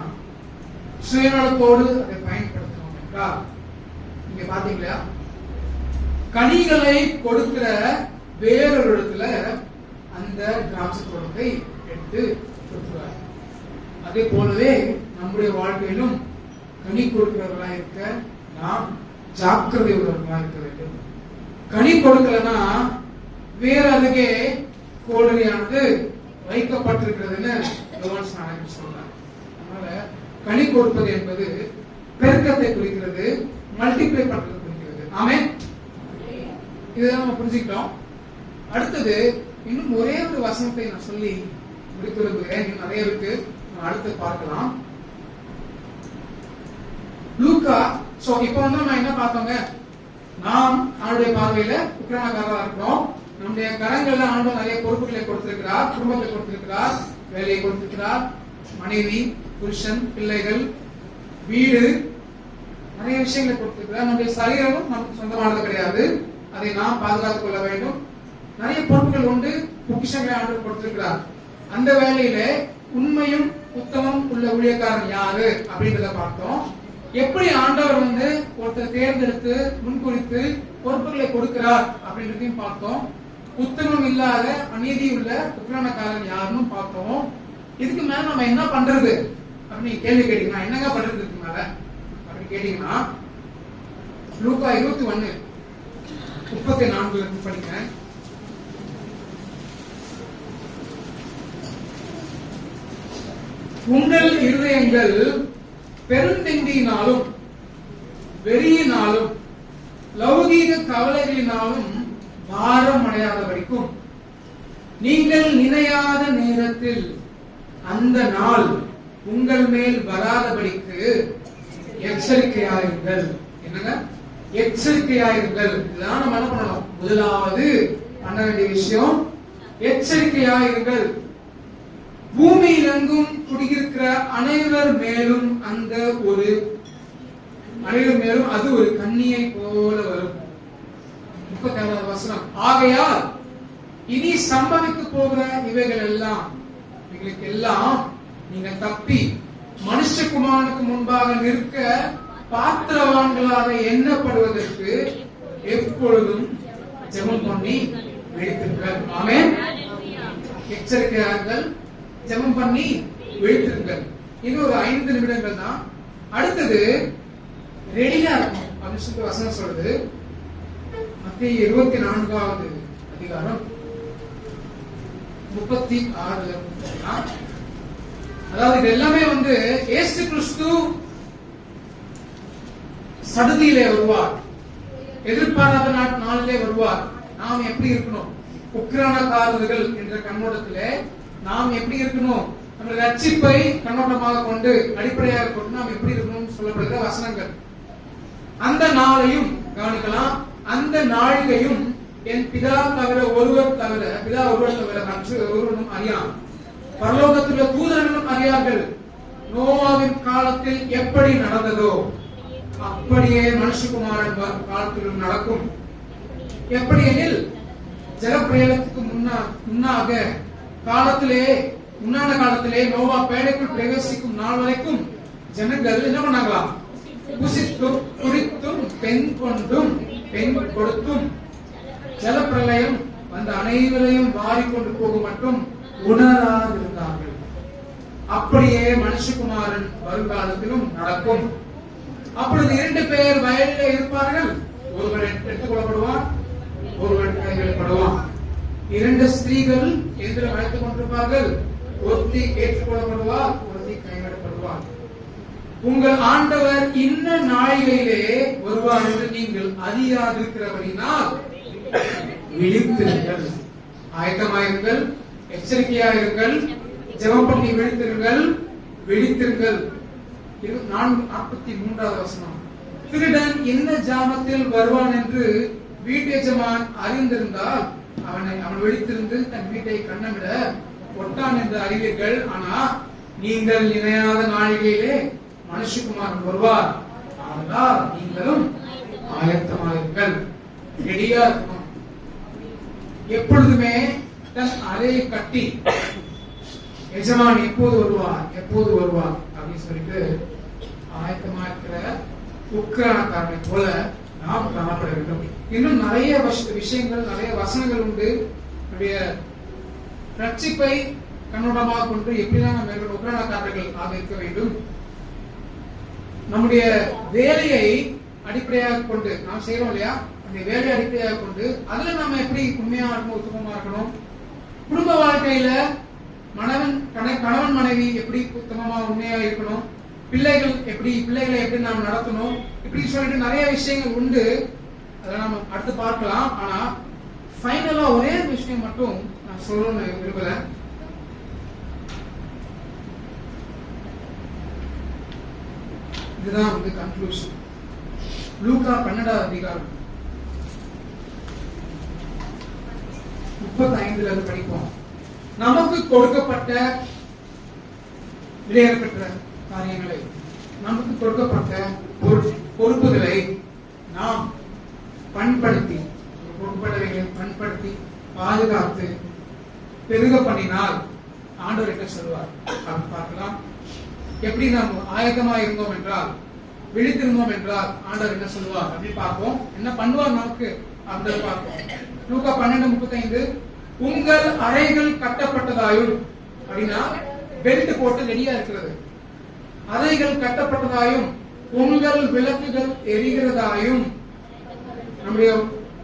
[SPEAKER 1] சுயநலத்தோடு அதை பயன்படுத்தணும் என்றால், நீங்க பாத்தீங்களா, கனிகளை கொடுக்கிற வேறொரு இடத்துல அந்த திராட்சை தோட்டத்தை எடுத்து கொடுக்கிறார். அதே போலவே நம்முடைய வாழ்க்கையிலும் கனி கொடுக்கிறவர்களா இருக்க நாம் ஜாக்கிரதை உள்ளவர்களா இருக்க வேண்டும். கனி கொடுக்கலன்னா வேற அதுக்கே கோடரியானது வைக்கப்பட்டிருக்கிறதுன்னு சொல்றாங்க. அதனால கனி கொடுப்பது என்பது பெருக்கத்தை குறிக்கிறது, மல்டிப்ளை பண்றது குறிக்கிறது. ஆமென். இதுதான் நம்ம புரிஞ்சுக்கிட்டோம். அடுத்தது இன்னும் ஒரே ஒரு வசனத்தை நான் சொல்லி முடித்து விரும்புகிறேன். இன்னும் நிறைய இருக்கு, அடுத்து பார்க்கலாம். லூக்கா. சோ இப்போ நம்ம என்ன பார்த்தோங்க? நாம் ஆண்டுடைய பார்வையில உக்கிரனக்காரரா இருக்கிறோம். நம்முடைய கரங்கள்ல ஆண்டு நிறைய பொறுப்புகளை கொடுத்திருக்கிறார், குடும்பத்தை கொடுத்திருக்கிறார், வேலையை கொடுத்திருக்கிறார், மனைவி, புருஷன், பிள்ளைகள், வீடு, நிறைய விஷயங்களை கொடுத்திருக்கிறார். நம்முடைய சரீரமும் நமக்கு சொந்தமானது கிடையாது, அதை நாம் பாதுகாத்துக் கொள்ள வேண்டும். நிறைய பொறுப்புகள் உண்டு, பொக்கிஷங்களை ஆண்டு கொடுத்திருக்கிறார். அந்த வேலையில உண்மையும் உத்தமம் உள்ள ஊழியக்காரன் யாரு அப்படின்றத பார்த்தோம். எப்படி ஆண்டவர் ஒருத்தர் தேர்ந்தெடுத்து முன்குறித்து பொறுப்புகளை கொடுக்கிறார் அப்படின்றதையும் பார்த்தோம். உத்தமம் இல்லாத அநீதி உள்ள உக்கிரனக்காரன் யாருன்னு பார்த்தோம். இதுக்கு மேல நம்ம என்ன பண்றது அப்படின்னு கேள்வி கேட்டீங்கன்னா, என்னங்க பண்றது இதுக்கு மேல அப்படின்னு கேட்டீங்கன்னா, லூக்கா 21:34 படிக்கிறேன். உங்கள் இருதயங்கள் பெருந்திண்டியினாலும் வெறியினாலும் லௌகீக கவலைகளினாலும் பாரம் அடையாதபடிக்கும் நீங்கள் நினையாத நேரத்தில் அந்த நாள் உங்கள் மேல் வராதபடிக்கு எச்சரிக்கையாயிருங்கள். என்னங்க? எச்சரிக்கையாயிருங்கள். இதுதான் நம்ம என்ன பண்ணணும்? முதலாவது பண்ண வேண்டிய விஷயம் எச்சரிக்கையாயிருங்கள். பூமியிலெங்கும் குடியிருக்கிற அனைவர் மேலும் அது ஒரு கண்ணியை போல வரும். 36வது வசனம். ஆகையால் இனி சம்பவிக்க போகிற இவைகளுக்கு எல்லாம் நீங்க தப்பி மனுஷகுமாரனுக்கு முன்பாக நிற்க பாத்திரவான்களாக எண்ணப்படுவதற்கு எப்பொழுதும் ஜெபம் பண்ணி விழித்திருங்கள். ஆமென். எச்சரிக்கையார்கள், ஜெபம் பண்ணி விழித்திருங்கள். இது ஒரு 5 நிமிடங்கள் தான். அடுத்தது ரெடியா இருக்கும் அப்படின்னு சொல்லிட்டு வசனம் சொல்றது. மத்தேயு 24வது அதிகாரம் 36. அதாவது இது எல்லாமே வந்து இயேசு கிறிஸ்து சடுதியிலே வருவார், எதிர்பாராத நாளிலே வருவார். நாம் எப்படி இருக்கணும்? உக்கிரானக்காரர்கள் என்ற கண்ணோட்டத்திலே நாம் எப்படி இருக்கணும்? நம்ம ரட்சிப்பை கண்ணோட்டமாக கொண்டு அடிப்படையாக கொண்டு நாம் எப்படி இருக்கணும்னு சொல்லப்படுகிற வசனங்கள். அந்த நாளையும் கவனிக்கலாம். அந்த நாழிகையும் என் பிதா தவிர ஒருவர் தவிர மற்ற ஒருவனும் அறியான், பரலோகத்தில் உள்ள தூதர்களும் அறியார்கள். நோவாவின் காலத்தில் எப்படி நடந்ததோ அப்படியே மனுஷகுமாரன் காலத்திலும் நடக்கும். எப்படி எனில் ஜலப்பிரளயத்துக்கு முன்னான காலத்திலே நோவா பேழைக்குள் பிரவேசிக்கும் நாள் வரைக்கும் ஜனங்கள் என்ன பண்ணாங்களாம்? புசித்தும் குடித்தும் பெண் கொண்டும் பெண் கொடுத்தும் ஜலப்பிரளயம் வந்த அனைவரையும் வாரிக்கொண்டு போகும் மட்டும் உணராதிருந்தார்கள். அப்படியே மனுஷகுமாரன் வருங்காலத்திலும் நடக்கும். அப்பொழுது 2 பேர் வயலிலே இருப்பார்கள், ஒருவர் எடுத்துக் கொள்ளப்படுவார், ஒருவர் கைவிடப்படுவான். 2 ஸ்திரீகள் எதிரில் அழைத்துக் கொண்டிருப்பார்கள், ஒருத்தி ஏற்றுக்கொள்ளப்படுவார், ஒருத்தி கைவிடப்படுவார். உங்கள் ஆண்டவர் இன்ன நாழிகையிலே வருவார் என்று நீங்கள் அறியாதிருக்கிறபடினால் விழித்திருங்கள், ஆயத்தமாயிருங்கள், எச்சரிக்கையாயிருங்கள், ஜெபம் பண்ணி விழித்திருங்கள். 43வது வசனம். திருடன் என்ன ஜாமத்தில் வருவான் என்று வீட்டெஜமான் அறிந்திருந்தால் அவன் விழித்திருந்து தன் வீட்டை கண்ணமிட ஒட்டான் என்று அறிவீர்கள். ஆனா நீங்கள் நினையாத நாழிகையிலே மனுஷகுமாரன் வருவார், ஆனால் நீங்களும் ஆயத்தமாயிருங்கள், ரெடியா இருக்கணும். எப்பொழுதுமே தன் அறையை கட்டி எஜமான் எப்போது வருவார் அப்படின்னு சொல்லிட்டு ஆயத்தமா இருக்கிற உக்கிரானக்காரனை போல நாம் காணப்பட வேண்டும். இன்னும் நிறைய விஷயங்கள், நிறைய வசனங்கள் உண்டு. நம்முடைய ரட்சிப்பை கண்ணோட்டமாக கொண்டு எப்படிதான் நம்ம உக்கிரானக்காரர்கள் ஆக இருக்க வேண்டும். நம்முடைய வேலையை அடிப்படையாக கொண்டு நாம் செய்யறோம் இல்லையா, அந்த வேலையை அடிப்படையாக கொண்டு அதுல நம்ம எப்படி உண்மையா இருக்கணும், உத்தமமா இருக்கணும். குடும்ப வாழ்க்கையில கணவன் மனைவி எப்படி உத்தமமா உண்மையா இருக்கணும், பிள்ளைகளை எப்படி நாம் நடத்தணும், இப்படி சொல்லிட்டு நிறைய விஷயங்கள் உண்டு. அதெல்லாம் நம்ம அடுத்து பார்க்கலாம். ஆனா ஃபைனலா ஒரே விஷயம் மட்டும் நான் சொல்லணும்னு விரும்புறேன். இதுதான் வந்து கன்க்ளூஷன். லூக்கா 12வது அதிகாரம் 35 படிப்போம். நமக்கு கொடுக்கப்பட்ட விலையேறப்பெற்ற காரியங்களை, நமக்கு கொடுக்கப்பட்ட பொறுப்புகளை நாம் பண்படுத்தி பாதுகாத்து பெருக பண்ணினால் ஆண்டவர் என்ன சொல்வார் அப்படின்னு பார்க்கலாம். எப்படி நாம் ஆயத்தமா இருந்தோம் என்றால், விழித்திருந்தோம் என்றால் ஆண்டவர் என்ன சொல்வார் அப்படின்னு பார்ப்போம். என்ன பண்ணுவார் நமக்கு அந்த பார்ப்போம். லூக்கா 12:35. உங்கள் அறைகள் கட்டப்பட்டதாயும், அப்படின்னா பெல்ட் போட்டு ரெடியா இருக்கிறது, அறைகள் கட்டப்பட்டதாயும் உங்கள் விளக்குகள் எரிகிறதாயும். நம்முடைய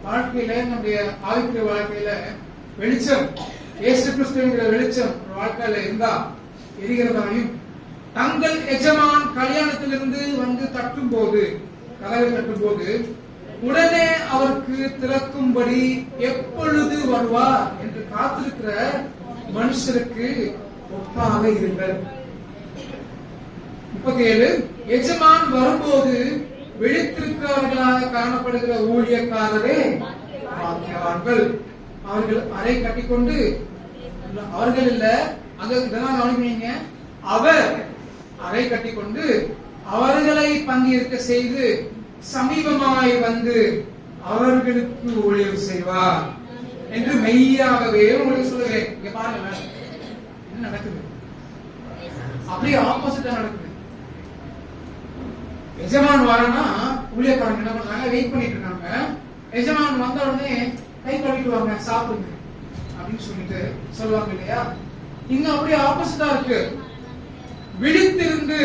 [SPEAKER 1] வாழ்க்கையில, நம்முடைய ஆவிக்குரிய வாழ்க்கையில வெளிச்சம், இயேசு கிறிஸ்துவின் வெளிச்சம் வாழ்க்கையில இருந்தா எரிகிறதாயும், தங்கள் எஜமான் கல்யாணத்திலிருந்து வந்து தட்டும் போது, கதவை தட்டும் போது உடனே அவருக்கு திறக்கும்படி எப்பொழுது வருவார் என்று காத்திருக்கிற மனுஷருக்கு ஒப்பாக இருங்கள். 37. எஜமான் வரும்போது விழித்திருக்கிறவர்களாக காணப்படுகிற ஊழியக்காரரே பாக்கியவான்கள். அவர்கள் அறை கட்டிக்கொண்டு, அவர்கள் இல்ல, அங்க இதெல்லாம் கவனிப்பீங்க, அவர் அறை கட்டிக்கொண்டு அவர்களை பங்கேற்க செய்து சமீபமாய் வந்து அவர்களுக்கு ஊழியம் செய்வார் என்று மெய்யாகவே உங்களுக்கு சொல்லுகிறேன். இங்க பாருங்க என்ன நடக்குது, அப்படியே ஆப்போசிட்டா நடக்குது. எஜமான் வரனா ஊழியக்காரங்க என்ன பண்றாங்க, வெயிட் பண்ணிட்டு இருக்காங்க. எஜமான் வந்த உடனே கை கழுவிட்டு வாங்க, சாப்பிடுங்க அப்படின்னு சொல்லிட்டு சொல்லுவாங்க இல்லையா. இங்க அப்படியே ஆப்போசிட்டா இருக்கு. விழித்திருந்து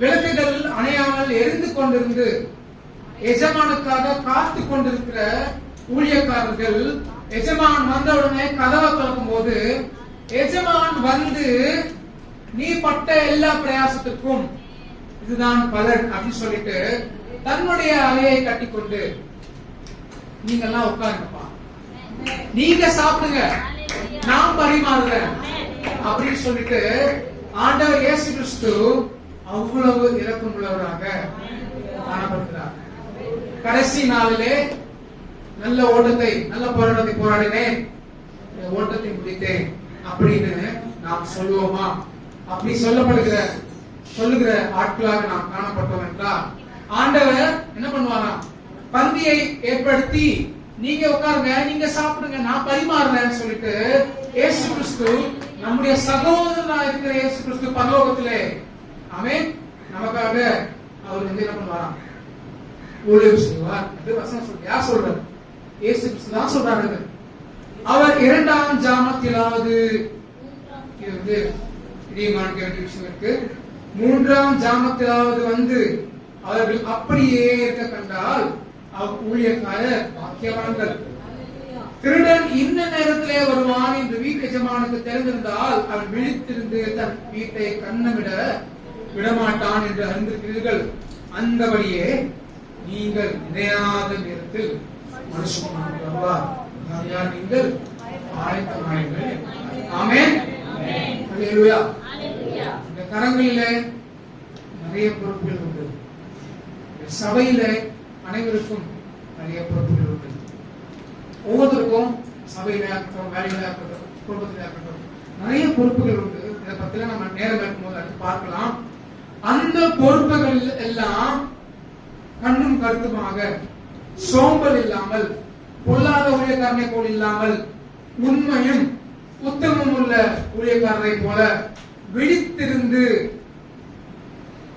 [SPEAKER 1] விளக்குகள் அணையாமல் எரிந்து கொண்டிருந்து எஜமானுக்காக காத்து கொண்டிருக்கிற ஊழியக்காரர்கள் எஜமான் வந்தவுடனே கதவை திறக்கும் போது எஜமான் வந்து நீ பட்ட எல்லா பிரயாசத்துக்கும் இதுதான் பலன் அப்படின்னு சொல்லிட்டு தன்னுடைய அறையை கட்டிக்கொண்டு நீங்க எல்லாம் உட்காருங்கப்பா, நீங்க சாப்பிடுங்க, நான் பரிமாறுறேன் அப்படின்னு சொல்லிட்டு ஆண்டவர் இயேசு கிறிஸ்து அவ்வளவு இரக்கம் உள்ளவராக காணப்படுகிறார். கடைசி நாளிலே நல்ல ஓட்டத்தை, நல்ல போராட்டத்தை போராடினேன், ஓட்டத்தை முடித்தேன் அப்படின்னு நாம் சொல்லுவோமா? அப்படி சொல்லுகிற ஆட்களாக நாம் காணப்பட்டோம் என்றால் ஆண்டவர் என்ன பண்ணுவாராம்? பந்தியை ஏற்படுத்தி நீங்க உட்காருங்க, நீங்க சாப்பிடுங்க, நான் பரிமாறுறேன்னு சொல்லிட்டு இயேசு கிறிஸ்து நம்முடைய சகோதரனா இருக்கிற இயேசு கிறிஸ்து பரலோகத்திலே ஆமென் நமக்காக அவர் வந்து என்ன பண்ணுவாராம்? ஊழியம் செய்வார். அது வசனம் சொல்லி யார் சொல்றாரு? இயேசு கிறிஸ்து தான் சொல்றாரு. அவர் இரண்டாம் ஜாமத்திலாவது, இது வந்து பிரியமான வேண்டிய விஷயம் இருக்கு, மூன்றாம் ஜாமத்திலாவது வந்து அவர்கள் அப்படியே இருக்க கண்டால் ஊழியக்காரர் பாக்கியவான்கள். திருடன் இந்த நேரத்திலே வருவான் என்று வீட்டு எஜமானுக்கு தெரிந்திருந்தால் அவன் விழித்திருந்து தன் வீட்டை கண்ணமிட விடமாட்டான் என்று அறிந்திருக்கிறீர்கள். அந்தபடியே நீங்கள் நினையாத நேரத்தில் மனுஷன் வருவார். நீங்கள் ஆயத்தமாயுங்கள். ஆமென். அல்லேலூயா. இந்த கரங்களிலே நிறைய பொறுப்புகள் உண்டு. சபையில அனைவருக்கும் நிறைய பொறுப்புகள் உண்டு. ஒவ்வொருத்தருக்கும் சபையில இருக்கட்டும், வேலையில இருக்கட்டும், குடும்பத்தில இருக்கட்டும் நிறைய பொறுப்புகள் உண்டு. இதை பத்தில நம்ம நேரம் இருக்கும்போது அடுத்து பார்க்கலாம். அந்த பொறுப்புகள் எல்லாம் கண்ணும் கருத்துமாக, சோம்பல் இல்லாமல், பொல்லாத ஊழியக்காரனை போல் இல்லாமல், உண்மையும் உத்தமம் உள்ள ஊழியக்காரரை போல விழித்திருந்து,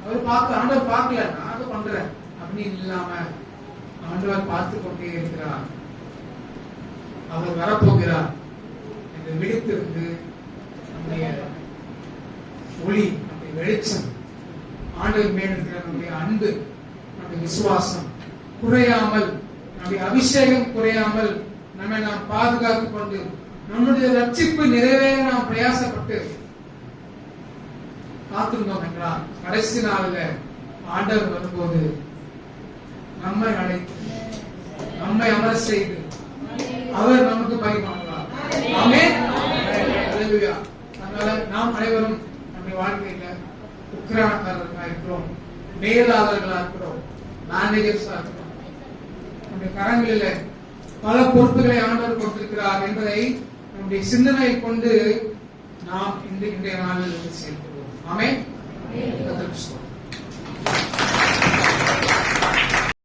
[SPEAKER 1] அவர் பார்க்க ஆண்டவர் பார்க்கல, நான் அதை பண்றேன் அப்படின்னு இல்லாம ஆண்டவர் பார்த்து கொண்டே இருக்கிறார். அவர் வரப்போகிறார் என்று விழித்திருந்து நம்முடைய ஒளி, நம்முடைய வெளிச்சம், ஆண்டவர் மேல் இருக்கிற நம்முடைய அன்பு, நம்முடைய விசுவாசம் குறையாமல், நம்முடைய அபிஷேகம் குறையாமல் நம்மை நாம் பாதுகாத்துக் கொண்டு நம்முடைய ரட்சிப்பு நிறைவேற நாம் பிரயாசப்பட்டு காத்திருந்தோம் என்றால் கடைசி நாளில் ஆண்டவர் வரும்போது நம்மை அழைத்து, நம்மை அமர செய்து அவர் நமக்கு பரிமாறுவார். ஆமென். அல்லேலூயா. அதனால நாம் அனைவரும் நம்முடைய வாழ்க்கையில உக்கிரானக்காரர்களாக இருக்கிறோம், மேலாளர்களா இருக்கிறோம், மேனேஜர்ஸா இருக்கிறோம். நம்முடைய கரங்களில பல பொறுப்புகளை ஆண்டவர் கொடுத்திருக்கிறார் என்பதை நம்முடைய சிந்தனையை கொண்டு நாம் இன்றைய நாளில் செயல்படுவோம். ஆமென்.